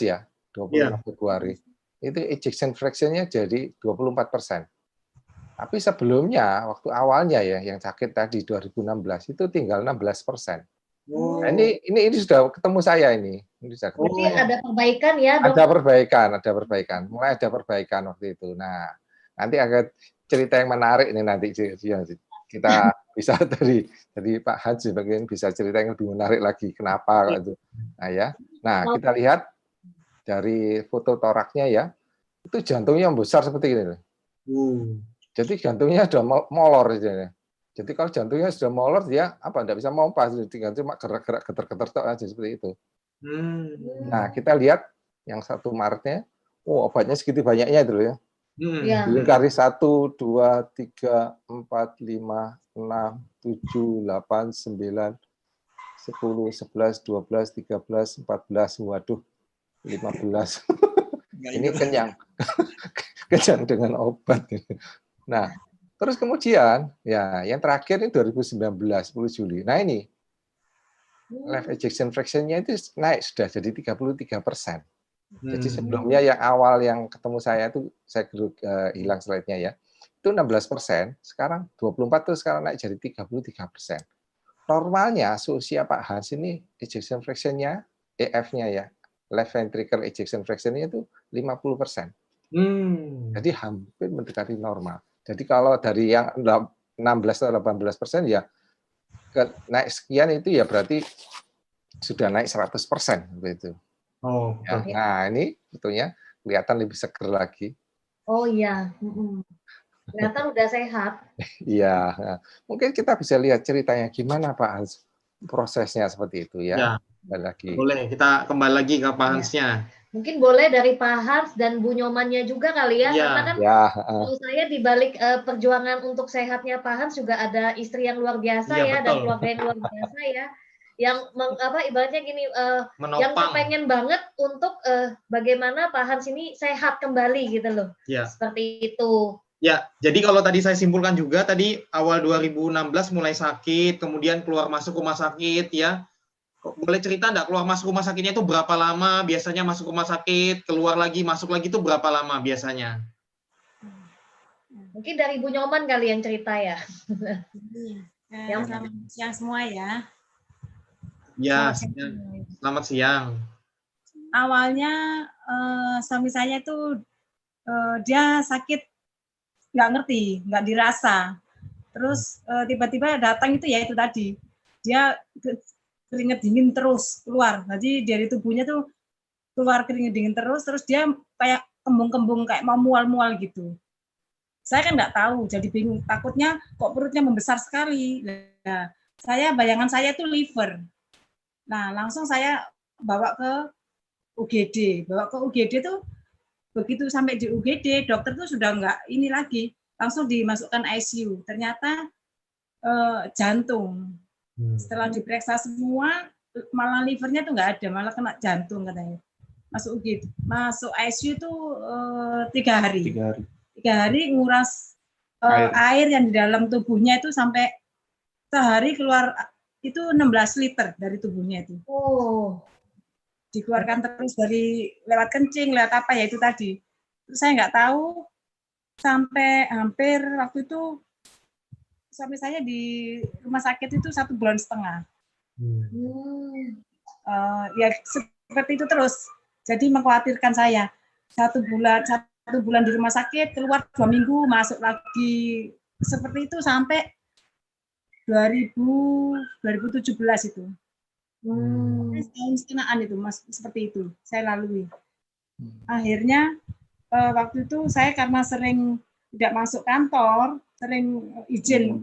ya, 26 Februari. Itu ejection fraction-nya jadi 24%. Tapi sebelumnya, waktu awalnya ya, yang sakit tadi 2016 itu tinggal 16%. Nah, ini sudah ketemu saya ini. Berarti ada perbaikan ya, Dok? Ada perbaikan. Mulai ada perbaikan waktu itu. Nah, nanti akan cerita yang menarik ini nanti kita bisa dari Pak Haji bagian bisa cerita yang lebih menarik lagi. Kenapa itu? Nah ya. Nah, kita lihat dari foto toraknya ya. Itu jantungnya besar seperti ini. Jadi jantungnya sudah molor aja. Jadi kalau jantungnya sudah molor, dia tidak bisa mompa, tinggal cuma gerak-gerak getar-getar aja seperti itu. Nah, kita lihat yang 1 Maretnya, obatnya segitu banyaknya itu ya. Dilingkari 1, 2, 3, 4, 5, 6, 7, 8, 9, 10, 11, 12, 13, 14, waduh, 15. Ini kenyang. Kenyang dengan obat. Nah, terus kemudian, ya yang terakhir ini 2019, 10 Juli. Nah ini, life ejection fraction-nya itu naik sudah jadi 33%. Jadi sebelumnya yang awal yang ketemu saya itu, saya hilang slide-nya ya, itu 16%, sekarang 24%, terus sekarang naik jadi 33%. Normalnya seusia Pak Hans ini ejection fraction-nya, EF-nya ya, left ventricle ejection fraction-nya itu 50%. Jadi hampir mendekati normal. Jadi kalau dari yang 16 atau 18% ya naik sekian itu ya berarti sudah naik 100% begitu. Ya, nah ini betulnya kelihatan lebih seger lagi. Oh iya, kelihatan udah sehat. Iya, nah, mungkin kita bisa lihat ceritanya gimana Pak Hans prosesnya seperti itu ya. Lagi. Boleh kita kembali lagi ke Pak Hansnya. Mungkin boleh dari Pak Hans dan Bu Nyomannya juga kali ya, karena kan menurut saya di balik perjuangan untuk sehatnya Pak Hans juga ada istri yang luar biasa ya, dan keluarga yang luar biasa ya, yang ibaratnya gini, yang kepengen banget untuk bagaimana Pak Hans ini sehat kembali gitu loh, seperti itu. Ya, jadi kalau tadi saya simpulkan juga tadi awal 2016 mulai sakit, kemudian keluar masuk rumah sakit ya. Boleh cerita enggak keluar masuk rumah sakitnya itu berapa lama? Biasanya masuk rumah sakit, keluar lagi, masuk lagi itu berapa lama biasanya? Mungkin dari Bu Nyoman kali yang cerita ya. Selamat siang semua ya. Ya, selamat siang. Awalnya suami saya itu dia sakit nggak ngerti, nggak dirasa. Terus tiba-tiba datang itu ya itu tadi. Dia keringat dingin terus keluar. Jadi dari tubuhnya tuh keluar keringat dingin terus dia kayak kembung-kembung kayak mau mual-mual gitu. Saya kan nggak tahu, jadi bingung. Takutnya kok perutnya membesar sekali. Nah, bayangan saya tuh liver. Nah, langsung saya bawa ke UGD. Tuh begitu sampai di UGD, dokter tuh sudah nggak ini lagi, langsung dimasukkan ICU. Ternyata jantung. Setelah diperiksa semua, malah livernya tuh nggak ada, malah kena jantung katanya. Masuk UGD, masuk ICU tuh 3 hari. 3 hari nguras air yang di dalam tubuhnya itu sampai sehari keluar itu 16 liter dari tubuhnya itu. Dikeluarkan terus dari lewat kencing, lewat apa ya itu tadi. Terus saya nggak tahu sampai hampir waktu itu suami saya di rumah sakit itu 1,5 bulan. Ya seperti itu terus. Jadi mengkhawatirkan saya. 1 bulan di rumah sakit, keluar 2 minggu, masuk lagi. Seperti itu sampai 2017 itu. Setahun setengah itu mas, seperti itu saya lalui. Akhirnya waktu itu saya karena sering tidak masuk kantor, sering izin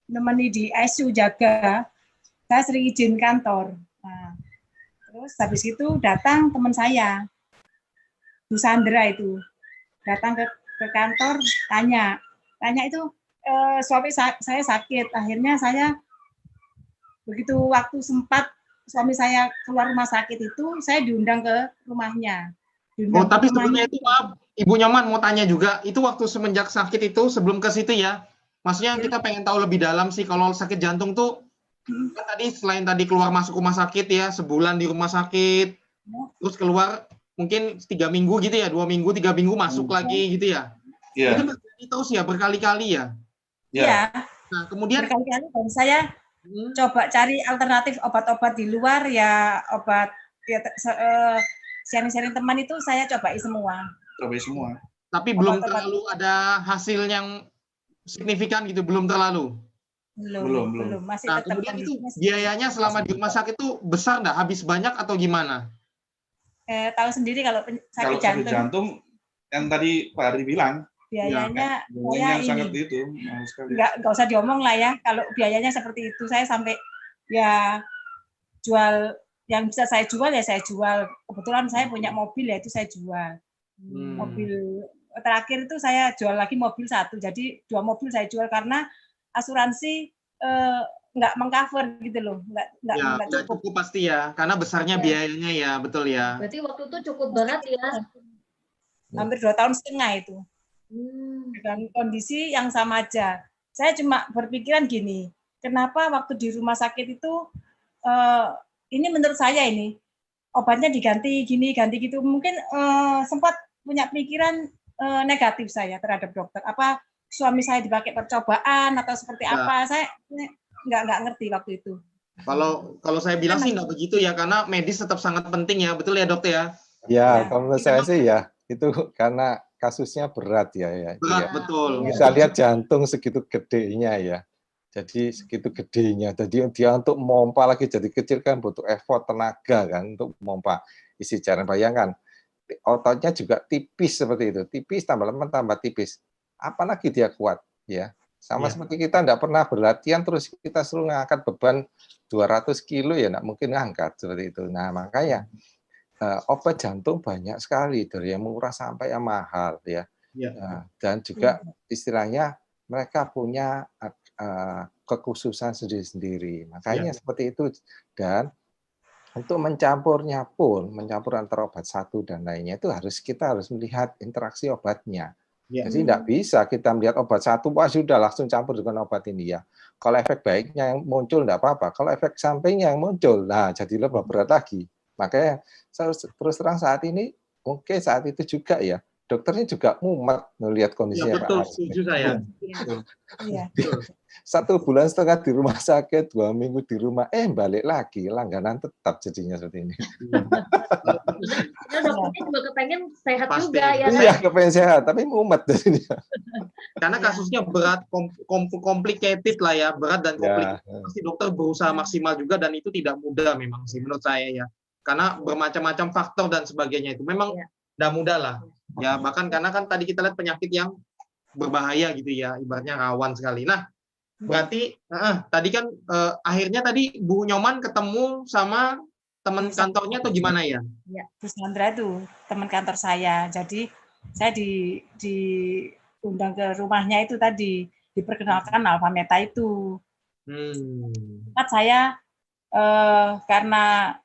nemeni di ICU jaga, saya sering izin kantor. Nah, terus habis itu datang teman saya, Bu Sandra itu, datang ke kantor tanya itu suami saya sakit. Akhirnya saya begitu waktu sempat suami saya keluar rumah sakit itu, saya diundang ke rumahnya. Tapi sebelumnya itu maaf, Ibu Nyoman mau tanya juga, itu waktu semenjak sakit itu sebelum ke situ ya, maksudnya kita pengen tahu lebih dalam sih kalau sakit jantung tuh, kan tadi selain tadi keluar masuk rumah sakit ya, sebulan di rumah sakit, terus keluar mungkin 3 minggu gitu ya, 2 minggu, 3 minggu masuk lagi gitu ya. Iya. Itu terjadi terus ya, berkali-kali ya. Iya. Nah, kemudian berkali-kali dan saya coba cari alternatif obat-obat di luar ya, obat ya, sharing-sharing teman itu saya cobai semua. Tapi belum terlalu ada hasil yang signifikan gitu, belum terlalu. Belum. Masih nah, tetap kemudian itu biayanya selama di rumah sakit itu besar nggak? Habis banyak atau gimana? Tahu sendiri kalau sakit jantung yang tadi Pak Ari bilang, biayanya yang sangat itu nggak usah diomong lah ya. Kalau biayanya seperti itu, saya sampai ya jual yang bisa saya jual ya saya jual. Kebetulan saya punya mobil ya itu saya jual. Mobil terakhir itu saya jual lagi mobil 1. Jadi 2 mobil saya jual karena asuransi nggak mengcover gitu loh, nggak cukup pasti ya, karena besarnya biayanya ya, betul ya. Berarti waktu itu cukup berat ya. Hampir 2,5 tahun itu. Dengan kondisi yang sama aja. Saya cuma berpikiran gini, kenapa waktu di rumah sakit itu ini menurut saya ini obatnya diganti gini, ganti gitu. Mungkin sempat punya pikiran negatif saya terhadap dokter. Apa suami saya dipakai percobaan atau seperti apa? Saya nggak ngerti waktu itu. Kalau saya bilang sih nggak begitu ya, karena medis tetap sangat penting ya, betul ya dok ya? Ya, kalau menurut saya sih ya itu karena kasusnya berat ya. Berat, betul. Kita lihat jantung segitu gedenya ya. Jadi segitu gedenya. Jadi dia untuk memompa lagi jadi kecil kan butuh effort tenaga kan untuk memompa isi cairan. Bayangkan ototnya juga tipis seperti itu. Tipis tambah lemah tambah tipis. Apalagi dia kuat ya. Sama seperti kita tidak pernah berlatihan terus kita suruh ngangkat beban 200 kilo ya tidak mungkin ngangkat seperti itu. Nah makanya obat jantung banyak sekali dari yang murah sampai yang mahal ya. Dan juga istilahnya mereka punya kekhususan sendiri-sendiri. Makanya seperti itu. Dan untuk mencampurnya pun, mencampur antara obat satu dan lainnya itu kita harus melihat interaksi obatnya. Jadi tidak bisa kita melihat obat satu, wah sudah langsung campur dengan obat ini ya. Kalau efek baiknya yang muncul tidak apa-apa. Kalau efek sampingnya yang muncul, nah jadi lebih berat lagi. Makanya saya terus terang saat ini, mungkin saat itu juga ya, dokternya juga mumet melihat kondisinya. Betul, setuju saya. 1,5 bulan di rumah sakit, 2 minggu di rumah, balik lagi, langganan tetap jadinya seperti ini. Dokternya juga kepengen sehat juga ya. Iya, kepengen sehat, tapi mumet jadinya. Karena kasusnya berat, complicated lah ya, berat dan complicated. Pasti dokter berusaha maksimal juga dan itu tidak mudah memang sih menurut saya ya. Karena bermacam-macam faktor dan sebagainya itu memang tidak mudah lah. Ya bahkan karena kan tadi kita lihat penyakit yang berbahaya gitu ya, ibaratnya rawan sekali. Nah, berarti tadi kan akhirnya tadi Bu Nyoman ketemu sama teman kantornya atau gimana ya? Ya, Bu Sandra itu teman kantor saya. Jadi saya diundang ke rumahnya itu tadi, diperkenalkan Alpha Meta itu. Saya karena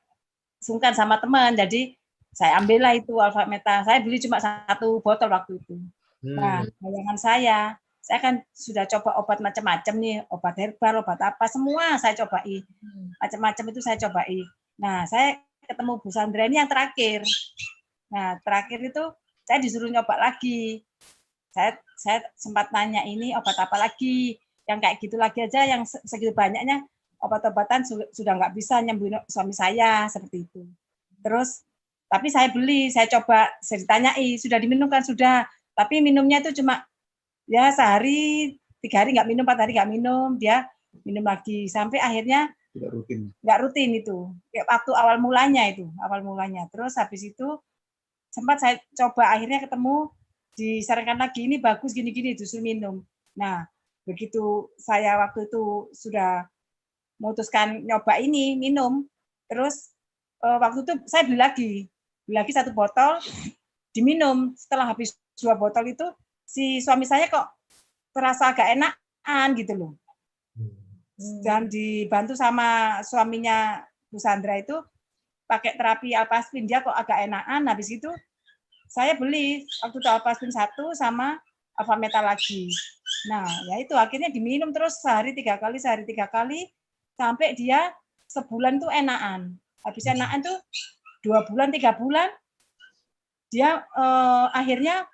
sungkan sama teman, jadi saya ambillah itu Alpha Meta. Saya beli cuma 1 botol waktu itu. Nah, bayangan saya kan sudah coba obat macam-macam nih, obat herbal, obat apa, semua saya cobai. Macam-macam itu saya cobai. Nah, saya ketemu Bu Sandra ini yang terakhir. Nah, terakhir itu saya disuruh nyoba lagi. Saya sempat nanya ini obat apa lagi, yang kayak gitu lagi aja, yang segitu banyaknya obat-obatan sudah nggak bisa nyembuhin suami saya, seperti itu. Terus, tapi saya beli, saya coba, saya ditanyai, sudah diminum kan? Sudah. Tapi minumnya itu cuma ya sehari, 3 hari nggak minum, 4 hari nggak minum, dia minum lagi sampai akhirnya nggak rutin itu. Waktu awal mulanya. Terus habis itu sempat saya coba, akhirnya ketemu, disarankan lagi ini bagus gini-gini, justru minum. Nah begitu saya waktu itu sudah memutuskan nyoba ini minum, terus waktu itu saya beli lagi 1 botol, diminum. Setelah habis 2 botol itu si suami saya kok terasa agak enak, gitu loh. Dan dibantu sama suaminya Bu Sandra itu pakai terapi Alphaspin, dia kok agak enakan. Habis itu saya beli waktu itu Alphaspin 1 sama Alphameta lagi. Nah, ya itu akhirnya diminum terus sehari 3 kali sampai dia sebulan tuh enakan. Habis enakan tuh 2 bulan 3 bulan dia akhirnya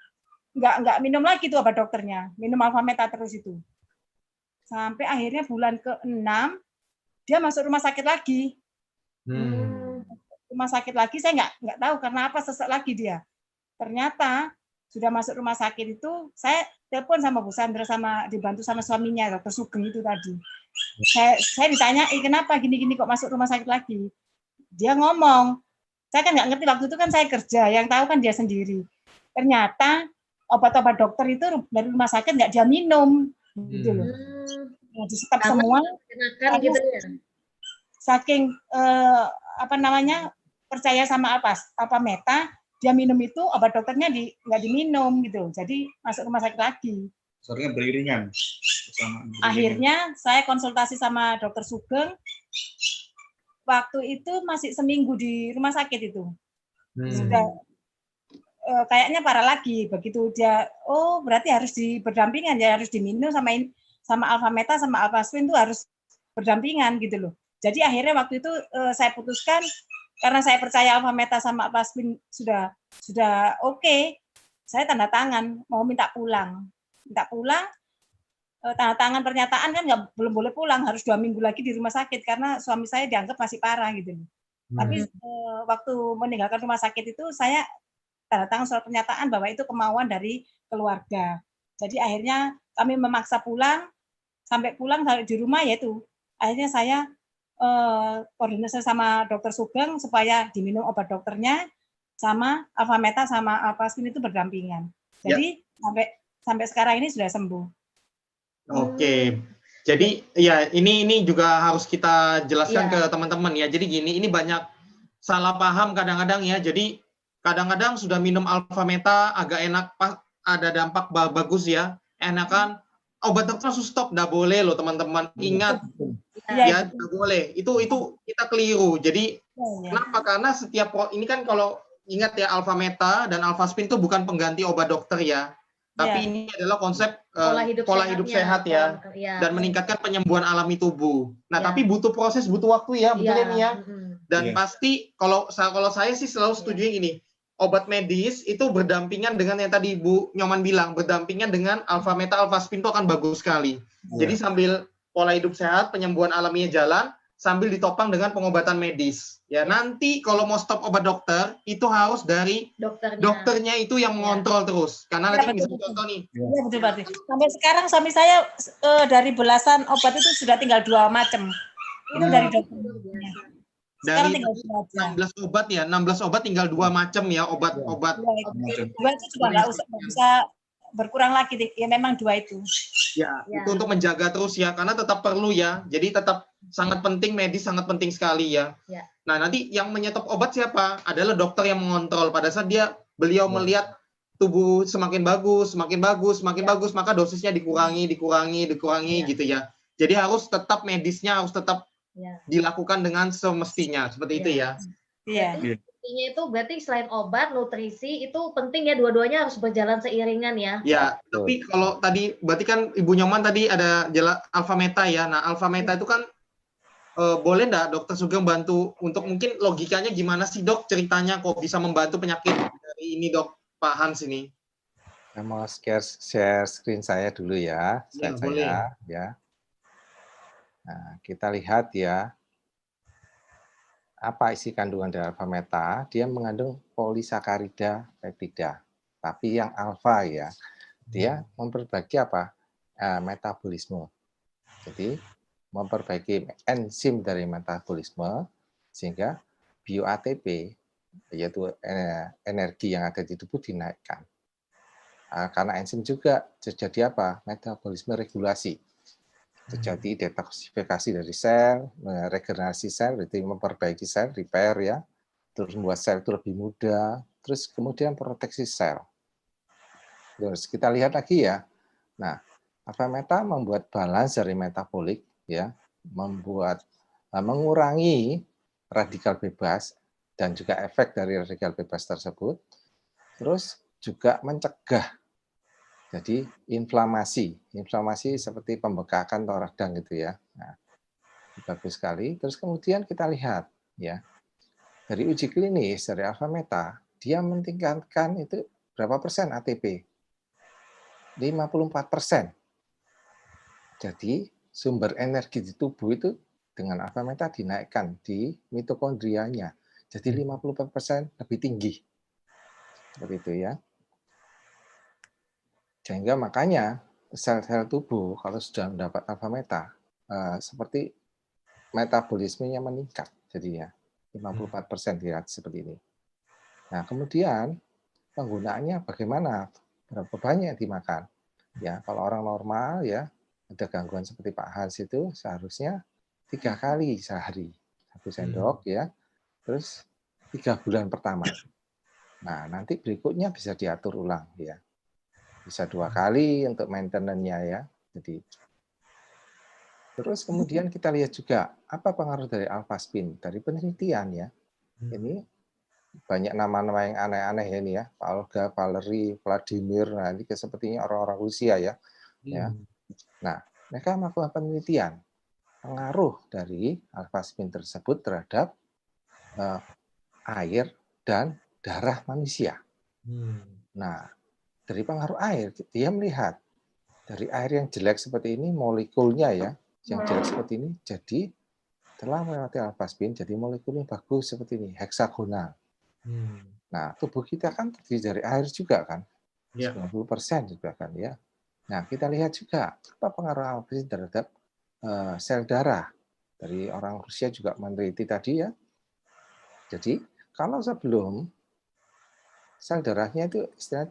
nggak minum lagi tuh obat dokternya, minum Alphameta terus itu. Sampai akhirnya bulan ke-6 dia masuk rumah sakit lagi. Rumah sakit lagi, saya nggak tahu karena apa, sesak lagi dia. Ternyata sudah masuk rumah sakit itu, saya telepon sama Bu Sandra, sama dibantu sama suaminya, Dr. Sugeng itu tadi. Saya ditanya, kenapa gini-gini kok masuk rumah sakit lagi? Dia ngomong, saya kan nggak ngerti waktu itu kan saya kerja, yang tahu kan dia sendiri. Ternyata obat-obat dokter itu dari rumah sakit nggak dia minum, gitu loh. Nah, di stop semua. Gitu ya? Saking percaya sama Alphameta, dia minum itu obat dokternya nggak diminum gitu, jadi masuk rumah sakit lagi. Soalnya beriringan. Akhirnya saya konsultasi sama Dokter Sugeng. Waktu itu masih seminggu di rumah sakit itu. Sudah kayaknya parah lagi. Begitu dia, berarti harus berdampingan ya, harus diminum sama Alphameta sama Alphaspin itu harus berdampingan gitu loh. Jadi akhirnya waktu itu saya putuskan, karena saya percaya Alphameta sama Alphaspin sudah oke, saya tanda tangan mau minta pulang, tanda tangan pernyataan kan belum boleh pulang, harus 2 minggu lagi di rumah sakit karena suami saya dianggap masih parah gitu. Tapi waktu meninggalkan rumah sakit itu saya tanda tangan surat pernyataan bahwa itu kemauan dari keluarga. Jadi akhirnya kami memaksa pulang, sampai di rumah yaitu akhirnya saya koordinasi sama Dokter Sugeng supaya diminum obat dokternya sama Alphameta sama Alphaspin itu berdampingan. Jadi sampai sekarang ini sudah sembuh. Oke. Jadi ya ini juga harus kita jelaskan ke teman-teman ya. Jadi gini, ini banyak salah paham kadang-kadang ya. Jadi kadang-kadang sudah minum Alphameta agak enak, ada dampak bagus ya, enakan, obat dokter langsung stop, nggak boleh loh teman-teman. Ingat ya, nggak boleh. Itu kita keliru. Jadi kenapa? Karena setiap ini kan kalau ingat ya, Alphameta dan Alphaspin itu bukan pengganti obat dokter ya. Tapi ini adalah konsep pola hidup sehat ya, dan meningkatkan penyembuhan alami tubuh. Nah, tapi butuh proses, butuh waktu ya, betul ya, Mia? Dan pasti kalau saya sih selalu setuju ini, obat medis itu berdampingan dengan yang tadi Bu Nyoman bilang, berdampingan dengan Alphameta, Alphaspin itu akan bagus sekali. Jadi sambil pola hidup sehat, penyembuhan alaminya jalan, sambil ditopang dengan pengobatan medis. Ya, nanti kalau mau stop obat dokter, itu harus dari dokternya itu yang mengontrol terus. Karena nanti misalnya contoh nih. Iya, betul berarti. Sampai sekarang suami saya dari belasan obat itu sudah tinggal 2 macam. Itu dari dokternya. Dari 16 obat ya, 16 obat tinggal 2 macam ya, obat-obat. 2 itu juga nggak bisa berkurang lagi, ya memang 2 itu. Ya, itu untuk menjaga terus ya, karena tetap perlu ya. Jadi tetap sangat penting, medis sangat penting sekali ya. Nah, nanti yang menyetop obat siapa? Adalah dokter yang mengontrol. Pada saat beliau melihat tubuh semakin bagus, maka dosisnya dikurangi gitu ya. Jadi harus tetap medisnya harus tetap dilakukan dengan semestinya, seperti itu ya. Iya. Intinya itu berarti selain obat, nutrisi itu penting ya, dua-duanya harus berjalan seiringan ya. Ya, tapi kalau tadi berarti kan Ibu Nyoman tadi ada Alphameta ya. Nah, Alphameta itu kan boleh nggak Dokter Sugeng bantu untuk mungkin logikanya gimana sih Dok, ceritanya kok bisa membantu penyakit dari ini Dok, Pak Hans ini? Saya mau share screen saya dulu ya. Boleh. Ya. Nah, kita lihat ya. Apa isi kandungan dari Alphameta? Dia mengandung polisakarida peptida. Tapi yang alfa ya, dia memperbaiki apa? Metabolisme. Jadi memperbaiki enzim dari metabolisme sehingga bio-ATP, yaitu energi yang ada di tubuh, dinaikkan. Karena enzim juga terjadi apa? Metabolisme regulasi. Terjadi detoksifikasi dari sel, regenerasi sel, berarti memperbaiki sel, repair ya, terus membuat sel itu lebih mudah, terus kemudian proteksi sel. Terus kita lihat lagi ya. Nah, Alpha meta membuat balance dari metabolik, ya, mengurangi radikal bebas dan juga efek dari radikal bebas tersebut, terus juga mencegah jadi inflamasi seperti pembekakan atau radang gitu ya. Nah, bagus sekali. Terus kemudian kita lihat ya dari uji klinis dari alpha meta dia meningkatkan itu berapa persen ATP? 54%. Jadi sumber energi di tubuh itu dengan alpha meta dinaikkan di mitokondrianya. Jadi 54% lebih tinggi. Seperti itu ya. Sehingga makanya sel-sel tubuh kalau sudah mendapat alpha meta seperti metabolismenya meningkat. Jadi ya 54% dilihat seperti ini. Nah, kemudian penggunaannya bagaimana? Berapa banyak yang dimakan? Ya, kalau orang normal ya ada gangguan seperti Pak Hans itu seharusnya 3 kali sehari 1 sendok ya. Terus 3 bulan pertama. Nah, nanti berikutnya bisa diatur ulang ya. Bisa 2 kali untuk maintenance-nya ya. Jadi terus kemudian kita lihat juga apa pengaruh dari alpha spin dari penelitian ya. Ini banyak nama-nama yang aneh-aneh ini ya. Olga, Valery, Vladimir. Nah, ini sepertinya orang-orang Rusia ya. Ya. Nah, mereka melakukan penelitian pengaruh dari alpha spin tersebut terhadap air dan darah manusia. Nah, dari pengaruh air, dia melihat dari air yang jelek seperti ini, molekulnya ya, yang jelek seperti ini, jadi telah melewati alpha spin, jadi molekulnya bagus seperti ini, heksagonal. Nah, tubuh kita kan terdiri dari air juga kan, 90% juga kan ya. Nah, kita lihat juga apa pengaruh alpha spin terhadap sel darah. Dari orang Rusia juga meneliti tadi ya. Jadi, kalau sebelum sel darahnya itu istilahnya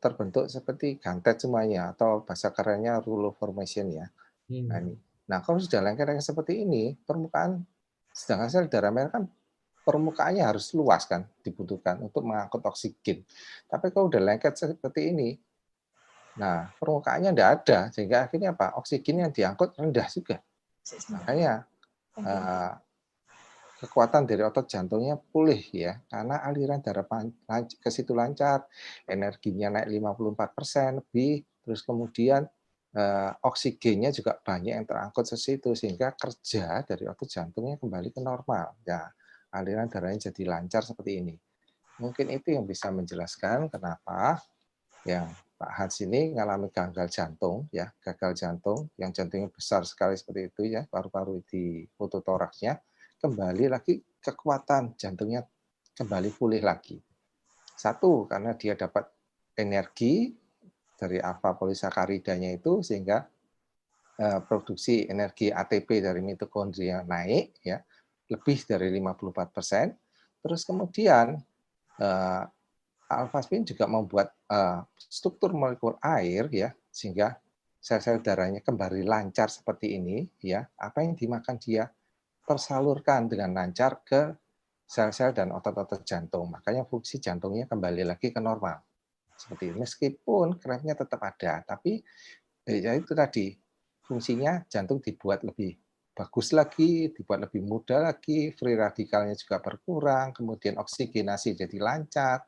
terbentuk seperti gantet semuanya atau bahasa kerennya rouleau formation ya. Nah, ini. Nah, kalau sudah lengket-lengket seperti ini, permukaan sedangkan sel darah merah kan permukaannya harus luas kan dibutuhkan untuk mengangkut oksigen. Tapi kalau udah lengket seperti ini, nah permukaannya tidak ada sehingga akhirnya apa? Oksigen yang diangkut rendah juga. Makanya kekuatan dari otot jantungnya pulih ya, karena aliran darah ke situ lancar, energinya naik 54% lebih, terus kemudian oksigennya juga banyak yang terangkut ke situ, sehingga kerja dari otot jantungnya kembali ke normal. Ya, aliran darahnya jadi lancar seperti ini. Mungkin itu yang bisa menjelaskan kenapa yang Pak Hans ini mengalami gagal jantung, ya, gagal jantung, yang jantungnya besar sekali seperti itu ya, paru-paru di fototoraksnya, kembali lagi kekuatan jantungnya kembali pulih lagi. Satu, karena dia dapat energi dari alfa polisakaridanya itu sehingga produksi energi ATP dari mitokondria naik ya, lebih dari 54%. Terus kemudian alpha spin juga membuat struktur molekul air ya, sehingga sel-sel darahnya kembali lancar seperti ini ya. Apa yang dimakan dia tersalurkan dengan lancar ke sel-sel dan otot-otot jantung. Makanya fungsi jantungnya kembali lagi ke normal. Seperti ini. Meskipun kremnya tetap ada, tapi ya itu tadi, fungsinya jantung dibuat lebih bagus lagi, dibuat lebih mudah lagi, free radikalnya juga berkurang, kemudian oksigenasi jadi lancar,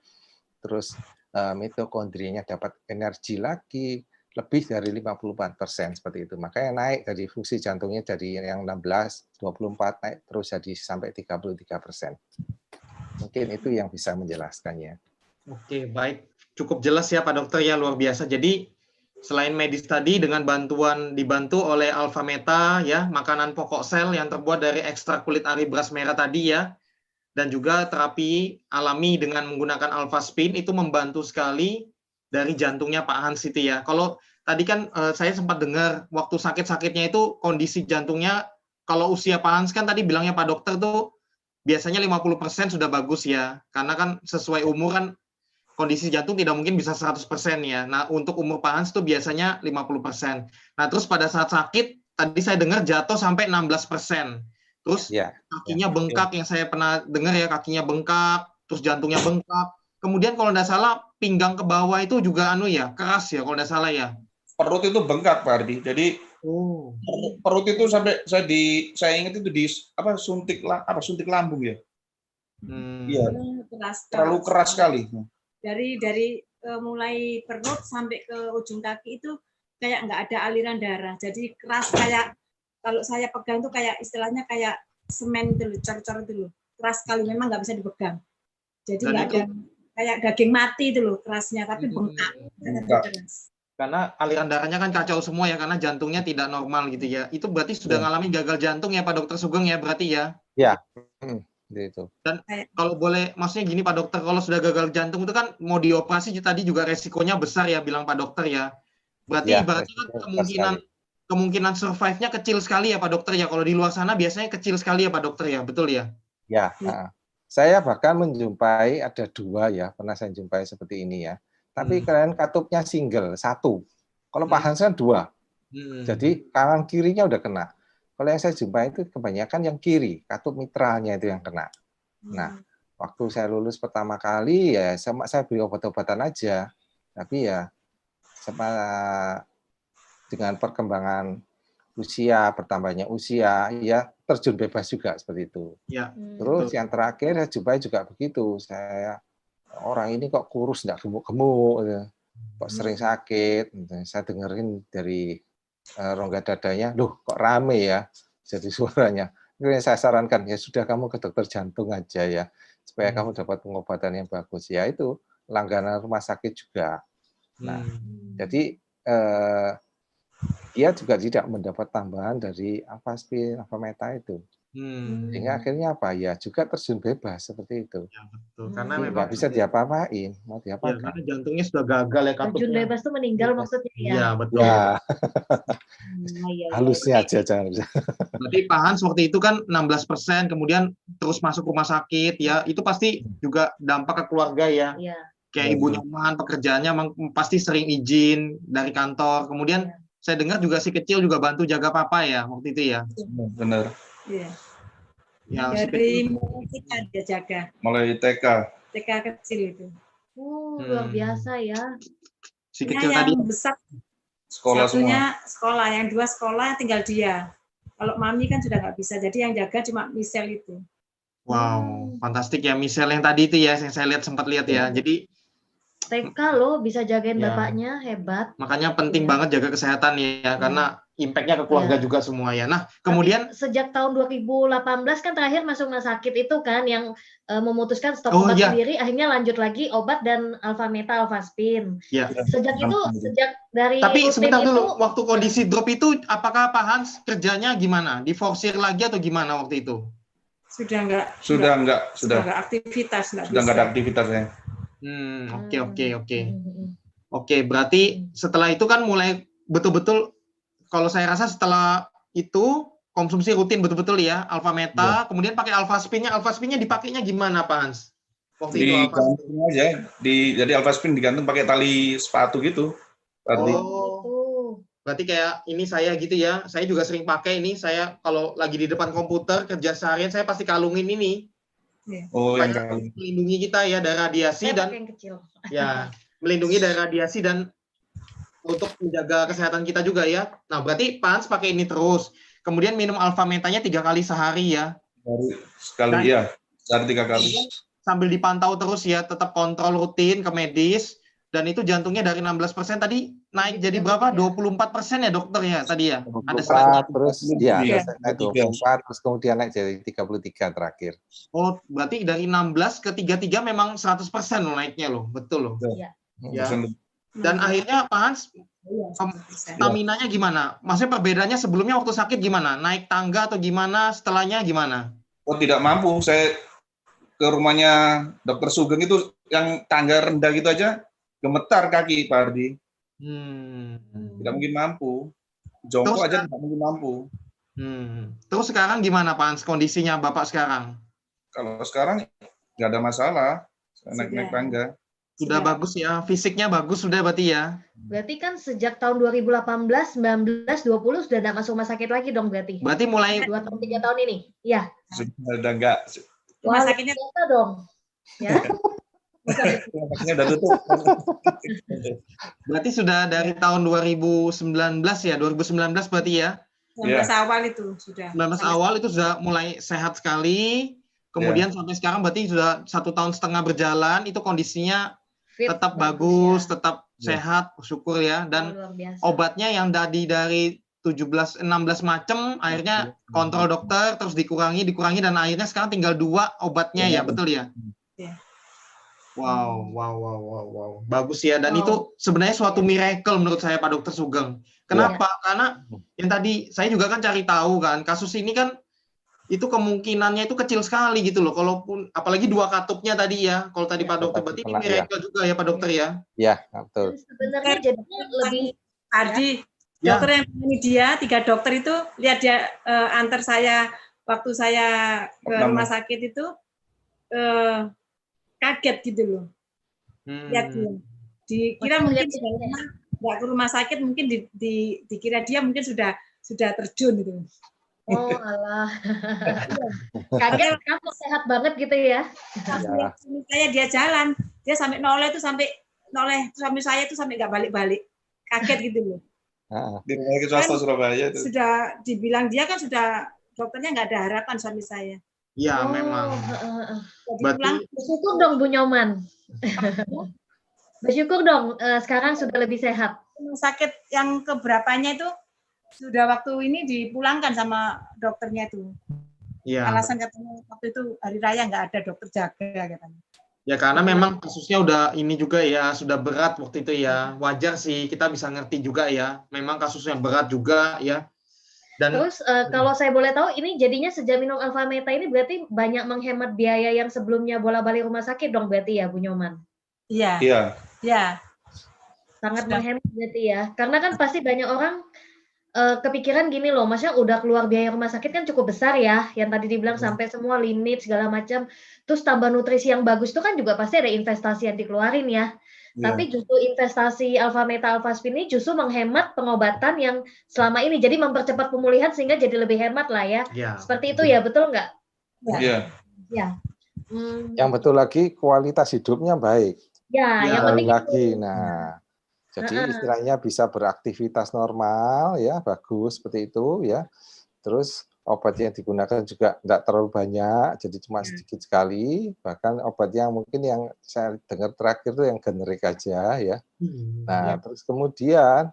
terus mitokondrianya dapat energi lagi, lebih dari 54% seperti itu. Makanya naik dari fungsi jantungnya dari yang 16, 24 naik terus jadi sampai 33%. Mungkin itu yang bisa menjelaskannya. Oke, baik. Cukup jelas ya Pak Dokter ya, luar biasa. Jadi selain medis tadi dengan dibantu oleh alpha meta ya, makanan pokok sel yang terbuat dari ekstrak kulit ari beras merah tadi ya, dan juga terapi alami dengan menggunakan alpha spin itu membantu sekali dari jantungnya Pak Hans itu ya. Kalau tadi kan saya sempat dengar waktu sakit-sakitnya itu kondisi jantungnya, kalau usia Pak Hans kan tadi bilangnya Pak Dokter tuh biasanya 50% sudah bagus ya. Karena kan sesuai umur kan kondisi jantung tidak mungkin bisa 100% ya. Nah, untuk umur Pak Hans itu biasanya 50%. Nah, terus pada saat sakit, tadi saya dengar jatuh sampai 16%. Terus kakinya bengkak, yang saya pernah dengar ya, kakinya bengkak, terus jantungnya bengkak. Kemudian kalau tidak salah, pinggang ke bawah itu juga keras ya, kalau tidak salah ya. perut itu bengkak Pak Ardi. Jadi perut itu sampai saya ingat itu di suntik lambung ya. Iya. Terlalu keras sekali. Dari mulai perut sampai ke ujung kaki itu kayak nggak ada aliran darah. Jadi keras, kayak kalau saya pegang tuh kayak istilahnya kayak semen itu, cor-cor itu loh. Keras sekali, memang nggak bisa dipegang. Jadi nggak ada, kayak daging mati itu loh kerasnya, tapi bengkak. Karena aliran darahnya kan kacau semua ya, karena jantungnya tidak normal gitu ya. Itu berarti sudah ngalamin gagal jantung ya Pak Dokter Sugeng ya berarti ya? Ya, itu. Dan kalau boleh, maksudnya gini Pak Dokter, kalau sudah gagal jantung itu kan mau dioperasi tadi juga resikonya besar ya, bilang Pak Dokter ya. Berarti Ya, ibaratnya kan kemungkinan survive-nya kecil sekali ya Pak Dokter ya. Kalau di luar sana biasanya kecil sekali ya Pak Dokter ya, betul ya? Ya, saya bahkan menjumpai ada 2 ya, pernah saya jumpai seperti ini ya. Tapi kalian katupnya single, 1. Kalau Pak Hans kan 2. Jadi kanan kirinya udah kena. Kalau yang saya jumpai itu kebanyakan yang kiri, katup mitralnya itu yang kena. Nah, waktu saya lulus pertama kali ya saya beri obat-obatan aja. Tapi ya dengan perkembangan usia, bertambahnya usia, ya terjun bebas juga seperti itu. Ya, terus yang terakhir saya jumpai juga begitu. Orang ini kok kurus, nggak gemuk-gemuk, kok sering sakit. Saya dengerin dari rongga dadanya, loh kok rame ya jadi suaranya. Jadi saya sarankan, ya sudah kamu ke dokter jantung aja ya, supaya kamu dapat pengobatan yang bagus. Ya itu, langganan rumah sakit juga. Nah, jadi dia juga tidak mendapat tambahan dari Alfaspin, Alfameta itu. Sehingga akhirnya apa ya, juga terjun bebas seperti itu. Ya, betul. Karena memang nggak bisa diapa-apain, mau diapakan. Ya, karena jantungnya sudah gagal ya katupnya. Terjun bebas itu meninggal maksudnya ya. Iya, betul. Ya. Halusnya aja jangan. Berarti Pak Hans waktu itu kan 16%, kemudian terus masuk rumah sakit ya. Itu pasti juga dampak ke keluarga ya. Iya. Kayak Ibu Nyoman, pekerjaannya pasti sering izin dari kantor. Kemudian saya dengar juga si kecil juga bantu jaga papa ya waktu itu ya. Benar. Iya. Ya, dari TK dia jaga. Mulai TK. TK kecil itu. Luar biasa ya. Si kecil tadi. Yang besar satunya sekolah, yang 2 sekolah tinggal dia. Kalau mami kan sudah nggak bisa, jadi yang jaga cuma Michelle itu. Wow, fantastik ya Michelle yang tadi itu ya, yang saya sempat lihat ya. Jadi TK loh bisa jagain bapaknya, hebat. Makanya penting banget jaga kesehatan ya, karena impact-nya ke keluarga juga semua ya. Nah, kemudian sejak tahun 2018 kan terakhir masuk rumah sakit itu kan yang memutuskan stop obat sendiri, akhirnya lanjut lagi obat dan Alfameta, Alfaspin. Ya. Sejak itu, sejak dari tapi sebentar dulu, itu, waktu kondisi drop itu apakah Pak Hans kerjanya gimana? Diforsir lagi atau gimana waktu itu? Sudah enggak aktivitas, sudah enggak ada aktivitasnya. Oke, berarti setelah itu kan mulai betul-betul, kalau saya rasa setelah itu konsumsi rutin betul-betul ya, Alfameta, kemudian pakai Alfaspinnya dipakainya gimana Pak Hans? Waktu itu digantung aja, jadi Alfaspin digantung pakai tali sepatu gitu. Berarti kayak ini saya gitu ya, saya juga sering pakai ini, saya kalau lagi di depan komputer kerja seharian saya pasti kalungin ini. Yang melindungi kita ya dari radiasi dan ya melindungi dari radiasi dan untuk menjaga kesehatan kita juga ya. Nah berarti Pak Hans pakai ini terus. Kemudian minum Alfametanya 3 kali sehari ya. Sekali ya, sehari 3 kali. Sambil dipantau terus ya, tetap kontrol rutin ke medis. Dan itu jantungnya dari 16% tadi naik jadi berapa? 24% ya dokter ya tadi ya? 24, terus ya, 24, terus kemudian naik jadi 33 terakhir. Oh, berarti dari 16 ke 33 memang 100% loh naiknya loh, betul loh. Ya. Ya. Dan akhirnya Pak Hans, staminanya gimana? Maksudnya perbedaannya sebelumnya waktu sakit gimana? Naik tangga atau gimana? Setelahnya gimana? Oh tidak mampu, saya ke rumahnya Dokter Sugeng itu yang tangga rendah gitu aja, gemetar kaki Pak Ardi. Tidak mungkin mampu. Jongkok aja tidak mungkin mampu. Terus sekarang gimana Pak Hans kondisinya Bapak sekarang? Kalau sekarang nggak ada masalah, naik tangga. Sudah bagus ya, fisiknya bagus sudah berarti ya? Berarti kan sejak tahun 2018, 19, 20 sudah tidak masuk rumah sakit lagi dong berarti? Berarti mulai 2 tahun 3 tahun ini? Iya. Sudah enggak. Rumah sakitnya dong. Ya. Vaksinnya udah tutup. Berarti sudah dari tahun 2019 ya, 2019 berarti ya? 19 awal itu sudah. 19 awal itu sudah mulai sehat sekali. Kemudian sampai sekarang berarti sudah 1,5 tahun berjalan, itu kondisinya Fit, tetap bagus, ya. tetap sehat, syukur ya. Dan obatnya yang dari 16 macam, akhirnya kontrol dokter, terus dikurangi, dan akhirnya sekarang tinggal 2 obatnya ya, betul ya? Wow. Bagus ya. Dan itu sebenarnya suatu miracle menurut saya, Pak Dokter Sugeng. Kenapa? Karena yang tadi saya juga kan cari tahu kan, kasus ini kan itu kemungkinannya itu kecil sekali gitu loh. Kalaupun apalagi 2 katupnya tadi ya. Kalau tadi Pak Dokter berarti ini miracle juga ya Pak Dokter ya. Iya, betul. Sebenarnya jadinya lebih tadi dokter yang ini dia 3 dokter itu lihat dia antar saya waktu saya ke rumah sakit itu kaget gitu loh. Lihat dia. Dikira mungkin nggak ke rumah sakit, mungkin dikira dia mungkin sudah terjun gitu. Oh alah, kaget kamu sehat banget gitu ya. Saya dia jalan, dia sampai noleh suami saya itu sampai nggak balik-balik, kaget gitu loh. Di rumah sakit swasta Surabaya itu. Sudah dibilang dia kan sudah dokternya nggak ada harapan suami saya. Iya memang. Berarti bersyukur dong Bu Nyoman. Bersyukur dong sekarang sudah lebih sehat. Sakit yang keberapanya itu sudah waktu ini dipulangkan sama dokternya itu. Iya. Alasan katanya waktu itu hari raya nggak ada dokter jaga katanya. Ya karena memang kasusnya udah ini juga ya, sudah berat waktu itu ya. Wajar sih, kita bisa ngerti juga ya. Memang kasusnya berat juga ya. Dan terus kalau saya boleh tahu, ini jadinya sejak minum Alpha Meta ini berarti banyak menghemat biaya yang sebelumnya bolak-balik rumah sakit dong berarti ya Bu Nyoman? Iya. Iya. Sangat menghemat berarti ya. Karena kan pasti banyak orang kepikiran gini loh, maksudnya udah keluar biaya rumah sakit kan cukup besar ya, yang tadi dibilang sampai semua limit segala macam, terus tambah nutrisi yang bagus itu kan juga pasti ada investasi yang dikeluarin ya. Tapi justru investasi Alpha Meta Alpha Spin ini justru menghemat pengobatan yang selama ini, jadi mempercepat pemulihan sehingga jadi lebih hemat lah ya. Seperti itu ya, betul nggak? Iya. Yang betul lagi kualitas hidupnya baik. Yang penting lagi. Nah. Jadi istilahnya bisa beraktivitas normal ya, bagus seperti itu ya. Terus obat yang digunakan juga tidak terlalu banyak, jadi cuma sedikit sekali. Bahkan obat yang mungkin yang saya dengar terakhir itu yang generik aja ya. Nah, terus kemudian,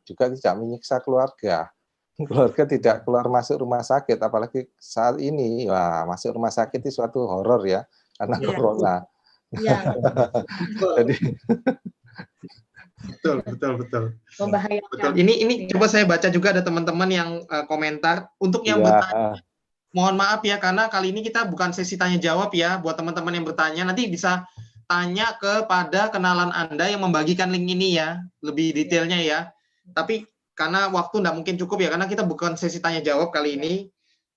juga tidak menyiksa keluarga. Keluarga tidak keluar masuk rumah sakit, apalagi saat ini, masuk rumah sakit itu suatu horor ya, karena corona. Jadi Betul. Membahayakan. Betul. Ini coba saya baca juga ada teman-teman yang komentar. Untuk yang bertanya, mohon maaf ya karena kali ini kita bukan sesi tanya jawab ya. Buat teman-teman yang bertanya nanti bisa tanya kepada kenalan Anda yang membagikan link ini ya, lebih detailnya ya. Tapi karena waktu nggak mungkin cukup ya, karena kita bukan sesi tanya jawab kali ini.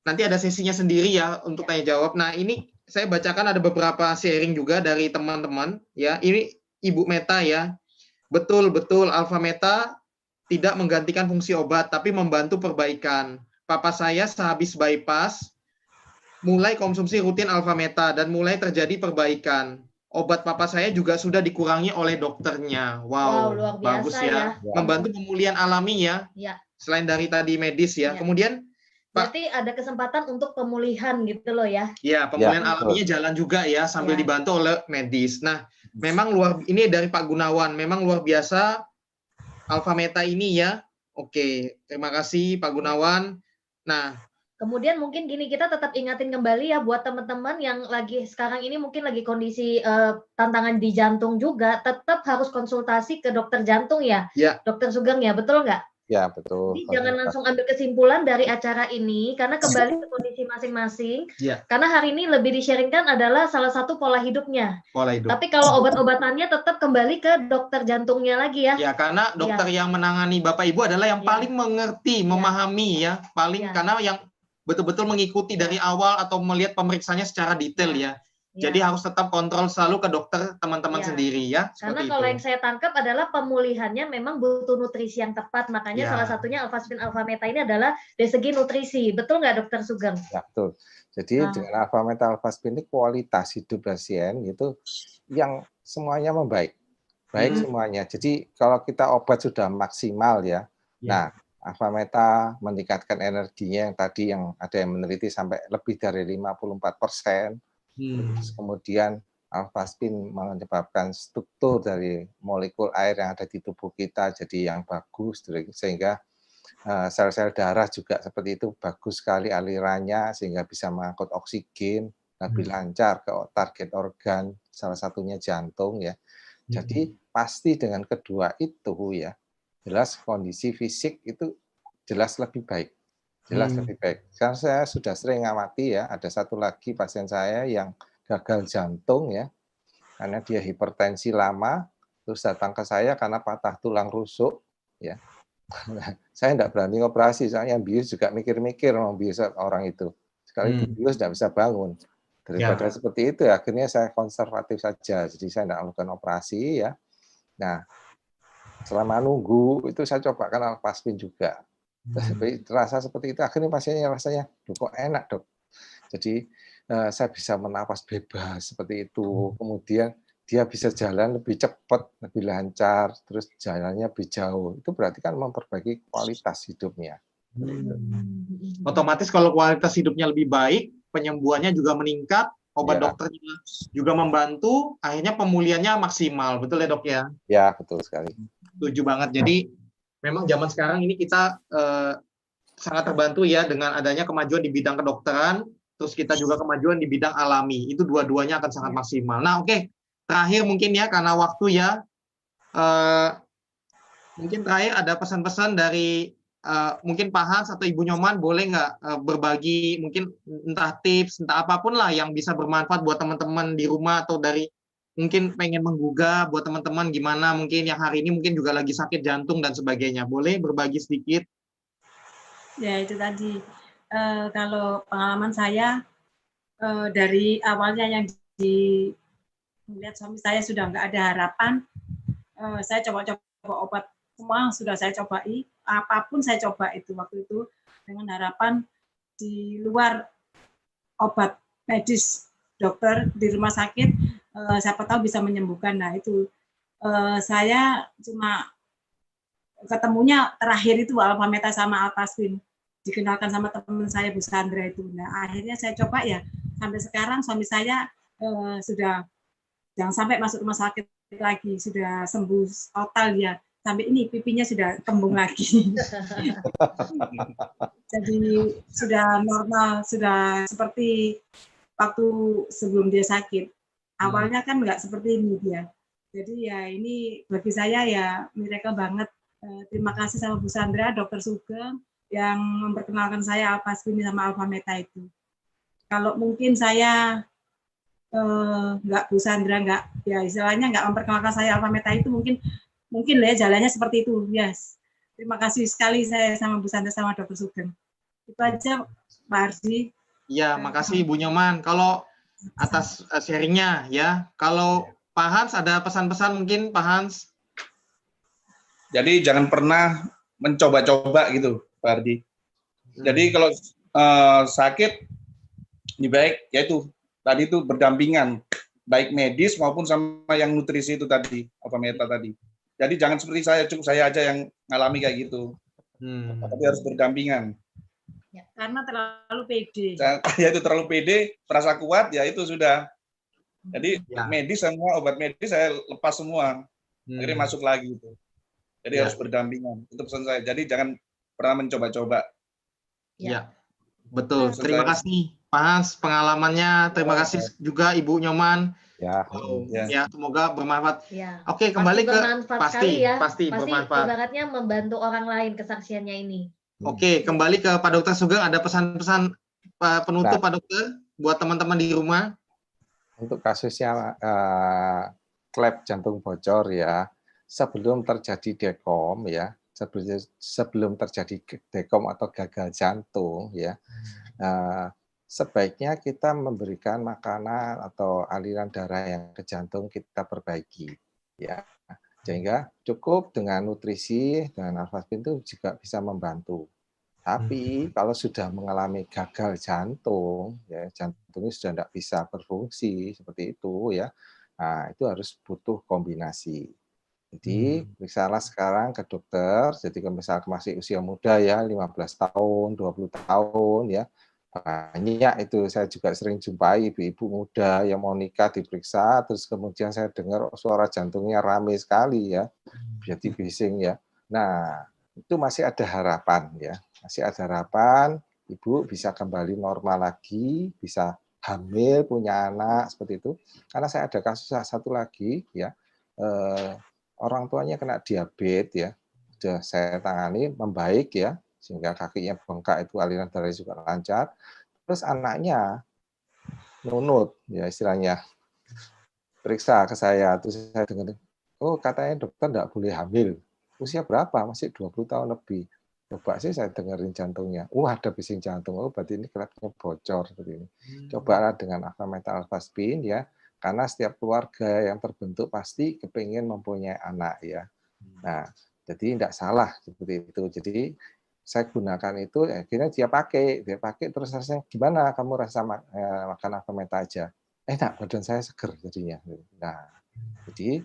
Nanti ada sesinya sendiri ya untuk tanya jawab. Nah ini saya bacakan ada beberapa sharing juga dari teman-teman ya. Ini Ibu Meta ya. Betul, Alpha Meta tidak menggantikan fungsi obat, tapi membantu perbaikan. Papa saya sehabis bypass, mulai konsumsi rutin Alpha Meta, dan mulai terjadi perbaikan. Obat papa saya juga sudah dikurangi oleh dokternya. Wow, luar biasa, bagus ya. Membantu pemulihan alami ya, selain dari tadi medis ya. Kemudian, berarti ada kesempatan untuk pemulihan gitu loh ya. Ya, pemulihan alaminya jalan juga ya, sambil dibantu oleh medis. Nah, memang ini dari Pak Gunawan, memang luar biasa Alpha Meta ini ya. Oke, terima kasih Pak Gunawan. Nah, kemudian mungkin gini, kita tetap ingatin kembali ya buat teman-teman yang lagi sekarang ini mungkin lagi kondisi tantangan di jantung juga, tetap harus konsultasi ke dokter jantung ya. Dokter Sugeng ya, betul nggak? Ya, betul. Jadi jangan langsung ambil kesimpulan dari acara ini, karena kembali ke kondisi masing-masing. Karena hari ini lebih di-sharingkan adalah salah satu pola hidupnya. Pola hidup. Tapi kalau obat-obatannya tetap kembali ke dokter jantungnya lagi ya. Ya, karena dokter yang menangani Bapak Ibu adalah yang paling mengerti, memahami ya. Karena yang betul-betul mengikuti dari awal atau melihat pemeriksaannya secara detail ya. Jadi harus tetap kontrol selalu ke dokter teman-teman sendiri ya. Karena kalau yang saya tangkap adalah pemulihannya memang butuh nutrisi yang tepat. Makanya salah satunya alfaspin alfameta ini adalah dari segi nutrisi. Betul nggak Dokter Sugeng? Ya, betul. Jadi dengan alfameta alfaspin ini kualitas hidup pasien itu yang semuanya membaik. Baik semuanya. Jadi kalau kita obat sudah maksimal ya. Nah, alfameta meningkatkan energinya yang tadi yang ada yang meneliti sampai lebih dari 54%. Terus kemudian alfaspin menyebabkan struktur dari molekul air yang ada di tubuh kita jadi yang bagus, sehingga sel-sel darah juga seperti itu bagus sekali alirannya sehingga bisa mengangkut oksigen lebih lancar ke target organ, salah satunya jantung ya. Jadi pasti dengan kedua itu ya jelas kondisi fisik itu jelas lebih baik. Jelas lebih baik. Sekarang saya sudah sering ngamati ya, ada satu lagi pasien saya yang gagal jantung ya, karena dia hipertensi lama, terus datang ke saya karena patah tulang rusuk ya. Saya tidak berani operasi, soalnya yang bius juga mikir-mikir mau bius orang itu. Sekali bius tidak bisa bangun. Daripada seperti itu, akhirnya saya konservatif saja, jadi saya tidak melakukan operasi ya. Nah, selama nunggu itu saya cobakan alfaspin juga. Terasa seperti itu, akhirnya pasiennya rasanya, kok enak dok. Jadi saya bisa bernapas bebas seperti itu. Kemudian dia bisa jalan lebih cepat, lebih lancar, terus jalannya lebih jauh. Itu berarti kan memperbaiki kualitas hidupnya. Otomatis kalau kualitas hidupnya lebih baik, penyembuhannya juga meningkat, obat dokternya juga membantu, akhirnya pemulihannya maksimal. Betul ya dok ya? Ya, betul sekali. Setuju banget. Jadi memang zaman sekarang ini kita sangat terbantu ya dengan adanya kemajuan di bidang kedokteran, terus kita juga kemajuan di bidang alami. Itu dua-duanya akan sangat maksimal. Nah, oke. Terakhir mungkin ya karena waktu ya, mungkin terakhir ada pesan-pesan dari mungkin Pak Hans atau Ibu Nyoman, boleh nggak berbagi mungkin entah tips, entah apapun lah yang bisa bermanfaat buat teman-teman di rumah atau dari mungkin pengen menggugah buat teman-teman gimana mungkin yang hari ini mungkin juga lagi sakit jantung dan sebagainya. Boleh berbagi sedikit? Ya itu tadi, kalau pengalaman saya dari awalnya yang melihat suami saya sudah nggak ada harapan, saya coba-coba obat semua sudah saya cobai, apapun saya coba itu waktu itu dengan harapan di luar obat medis dokter di rumah sakit, siapa tahu bisa menyembuhkan. Nah itu saya cuma ketemunya terakhir itu alfameta sama alfaspin, dikenalkan sama teman saya Bu Sandra itu. Nah akhirnya saya coba ya, sampai sekarang suami saya sudah jangan sampai masuk rumah sakit lagi, sudah sembuh total ya. Sampai ini pipinya sudah kembung lagi. Jadi sudah normal, sudah seperti waktu sebelum dia sakit. Awalnya kan nggak seperti ini dia. Jadi ya ini bagi saya ya miracle banget. Terima kasih sama Bu Sandra, Dokter Sugeng yang memperkenalkan saya alfaspin sama alfameta itu. Kalau mungkin saya nggak Bu Sandra nggak ya istilahnya nggak memperkenalkan saya alfameta itu mungkin lah ya jalannya seperti itu. Yes. Terima kasih sekali saya sama Bu Sandra sama Dokter Sugeng. Itu aja Pak Ardi. Ya, makasih Bu Nyoman. Kalau atas sharingnya ya. Kalau Pak Hans ada pesan-pesan mungkin Pak Hans? Jadi jangan pernah mencoba-coba gitu Pak Ardi. Jadi kalau sakit lebih baik yaitu tadi itu berdampingan baik medis maupun sama yang nutrisi itu tadi alfameta tadi. Jadi jangan seperti saya, cukup saya aja yang ngalami kayak gitu. Tapi harus berdampingan. Ya, karena terlalu pede. Ya itu terlalu pede, merasa kuat ya itu sudah. Jadi medis semua obat medis saya lepas semua. Akhirnya masuk lagi itu. Jadi harus berdampingan. Itu pesan saya. Jadi jangan pernah mencoba-coba. Ya, betul. Terima kasih Pak Hans pengalamannya. Terima kasih juga Ibu Nyoman. Ya, semoga bermanfaat. Ya. Oke, kembali ke pasti bermanfaat. Ibaratnya membantu orang lain kesaksiannya ini. Oke, kembali ke Pak Dokter Sugeng. Ada pesan-pesan penutup Pak Dokter buat teman-teman di rumah. Untuk kasusnya klep jantung bocor ya, sebelum terjadi dekom ya, sebelum terjadi dekom atau gagal jantung ya, sebaiknya kita memberikan makanan atau aliran darah yang ke jantung kita perbaiki, ya. Sehingga cukup dengan nutrisi dengan alfaspin itu juga bisa membantu. Tapi kalau sudah mengalami gagal jantung, ya jantungnya sudah tidak bisa berfungsi seperti itu, ya. Nah, itu harus butuh kombinasi. Jadi periksalah sekarang ke dokter. Jadi kalau misalnya masih usia muda ya, 15 tahun, 20 tahun ya. Banyak itu saya juga sering jumpai ibu-ibu muda yang mau nikah diperiksa, terus kemudian saya dengar suara jantungnya rame sekali ya, jadi bising ya. Nah, itu masih ada harapan ya, masih ada harapan ibu bisa kembali normal lagi, bisa hamil, punya anak seperti itu. Karena saya ada kasus satu lagi ya, orang tuanya kena diabetes ya, sudah saya tangani membaik ya, sehingga kakinya bengkak itu aliran darah juga lancar. Terus anaknya nunut ya istilahnya, periksa ke saya, terus saya dengar, oh katanya dokter enggak boleh hamil. Usia berapa? Masih 20 tahun lebih. Coba sih saya dengerin jantungnya. Ada bising jantung. Oh berarti ini klepnya bocor seperti ini. Cobalah dengan Alfametal Alfaspin ya. Karena setiap keluarga yang terbentuk pasti kepingin mempunyai anak ya. Nah, jadi tidak salah seperti itu. Jadi saya gunakan itu, akhirnya dia pakai terus rasanya gimana? Kamu rasa makan Alfametal aja? Enak, badan saya seger jadinya. Nah, jadi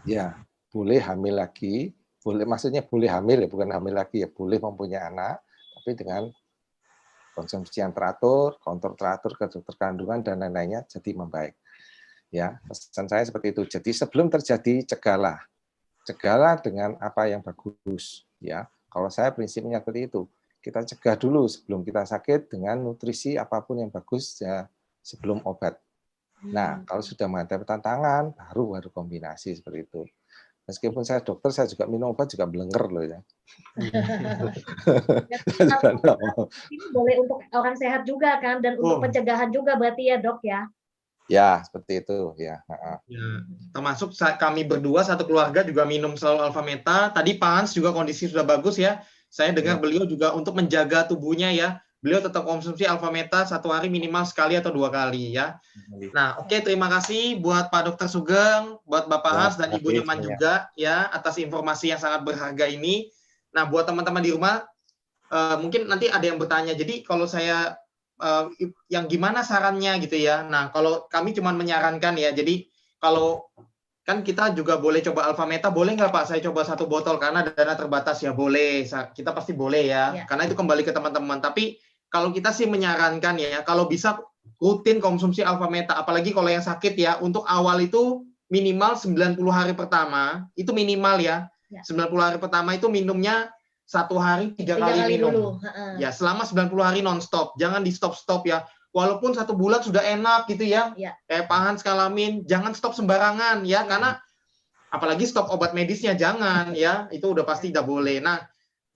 ya boleh hamil lagi, maksudnya boleh hamil ya, bukan hamil lagi ya, boleh mempunyai anak, tapi dengan konsumsi yang teratur, kontrol teratur ke dokter kandungan dan lain-lainnya, jadi membaik. Ya, pesan saya seperti itu. Jadi sebelum terjadi cegahlah dengan apa yang bagus. Ya, kalau saya prinsipnya seperti itu. Kita cegah dulu sebelum kita sakit dengan nutrisi apapun yang bagus ya, sebelum obat. Nah, kalau sudah menghadapi tantangan, baru kombinasi seperti itu. Meskipun saya dokter, saya juga minum obat juga belenger loh ya. Ini boleh untuk orang sehat juga kan, dan untuk pencegahan juga berarti ya dok ya? Ya, seperti itu ya. Ya. Termasuk kami berdua satu keluarga juga minum selalu Alfameta. Tadi Pak Hans juga kondisi sudah bagus ya. Saya dengar beliau juga untuk menjaga tubuhnya ya. Beliau tetap konsumsi Alfameta 1 hari minimal sekali atau 2 kali ya. Nah, oke, terima kasih buat Pak Dr. Sugeng, buat Bapak Hans dan Ibu Nyoman juga ya atas informasi yang sangat berharga ini. Nah, buat teman-teman di rumah mungkin nanti ada yang bertanya. Jadi kalau saya yang gimana sarannya gitu ya. Nah, kalau kami cuma menyarankan ya. Jadi kalau kan kita juga boleh coba Alfameta, boleh nggak Pak saya coba 1 botol karena dana terbatas ya, boleh, kita pasti boleh ya, karena itu kembali ke teman-teman. Tapi kalau kita sih menyarankan ya, kalau bisa rutin konsumsi Alfameta, apalagi kalau yang sakit ya, untuk awal itu minimal 90 hari pertama, itu minimal ya, 90 hari pertama itu minumnya 1 hari 3 kali minum. Dulu. Ya, selama 90 hari non-stop, jangan di stop-stop ya. Walaupun 1 bulan sudah enak gitu ya, kayak Pak Hans Kalamin, jangan stop sembarangan ya, karena apalagi stop obat medisnya jangan ya, itu udah pasti tidak boleh. Nah,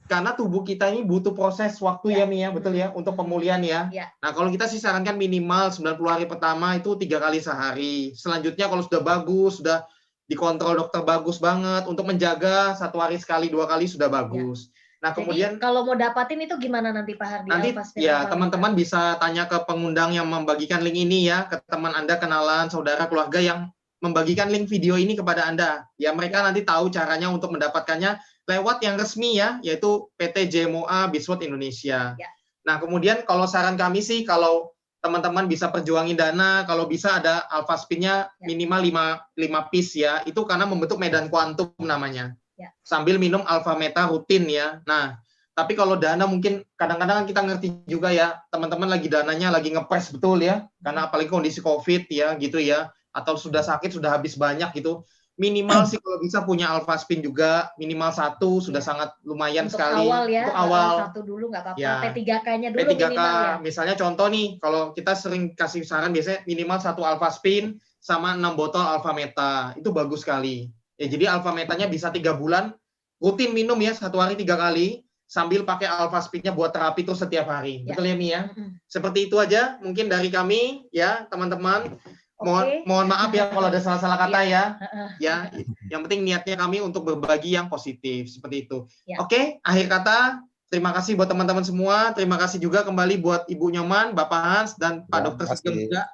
karena tubuh kita ini butuh proses waktu ya Mia, betul ya, untuk pemulihan ya. Nah, kalau kita sih sarankan minimal 90 hari pertama itu 3 kali sehari. Selanjutnya kalau sudah bagus, sudah dikontrol dokter bagus banget, untuk menjaga 1 hari sekali 2 kali sudah bagus. Nah, kemudian jadi, kalau mau dapatin itu gimana nanti Pak Hardi? Nanti ya teman-teman bisa tanya ke pengundang yang membagikan link ini ya, ke teman Anda, kenalan, saudara, keluarga yang membagikan link video ini kepada Anda. Ya, mereka nanti tahu caranya untuk mendapatkannya lewat yang resmi ya, yaitu PT JMOA Biswot Indonesia. Nah, kemudian kalau saran kami sih, kalau teman-teman bisa perjuangin dana, kalau bisa ada Alfaspinnya minimal 5 piece ya, itu karena membentuk medan kuantum namanya. Sambil minum Alfameta rutin ya. Nah, tapi kalau dana mungkin kadang-kadang kita ngerti juga ya, teman-teman lagi dananya lagi ngepres betul ya, karena apalagi kondisi COVID ya gitu ya, atau sudah sakit, sudah habis banyak gitu. Minimal sih kalau bisa punya Alfaspin juga, minimal 1 sudah sangat lumayan untuk sekali. Awal ya, untuk awal 1 dulu nggak apa-apa, ya. P3K-nya dulu P3K, minimal ya. Misalnya contoh nih, kalau kita sering kasih saran biasanya minimal 1 Alfaspin sama 6 botol Alfameta, itu bagus sekali. Ya, jadi Alfametanya bisa 3 bulan, rutin minum ya 1 hari 3 kali, sambil pakai Alfaspinnya buat terapi terus setiap hari. Betul ya Mi ya? Seperti itu aja mungkin dari kami ya teman-teman. Mohon maaf ya kalau ada salah-salah kata ya. Ya, yang penting niatnya kami untuk berbagi yang positif seperti itu. Oke, akhir kata Terima kasih buat teman-teman semua. Terima kasih juga kembali buat Ibu Nyoman, Bapak Hans, dan Pak Dr. Sugeng juga.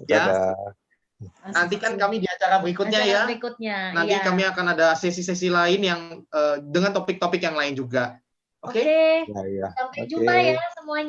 Ya. Nantikan kami di acara berikutnya ya. Nanti kami akan ada sesi-sesi lain yang dengan topik-topik yang lain juga. Oke. Sampai jumpa ya semuanya.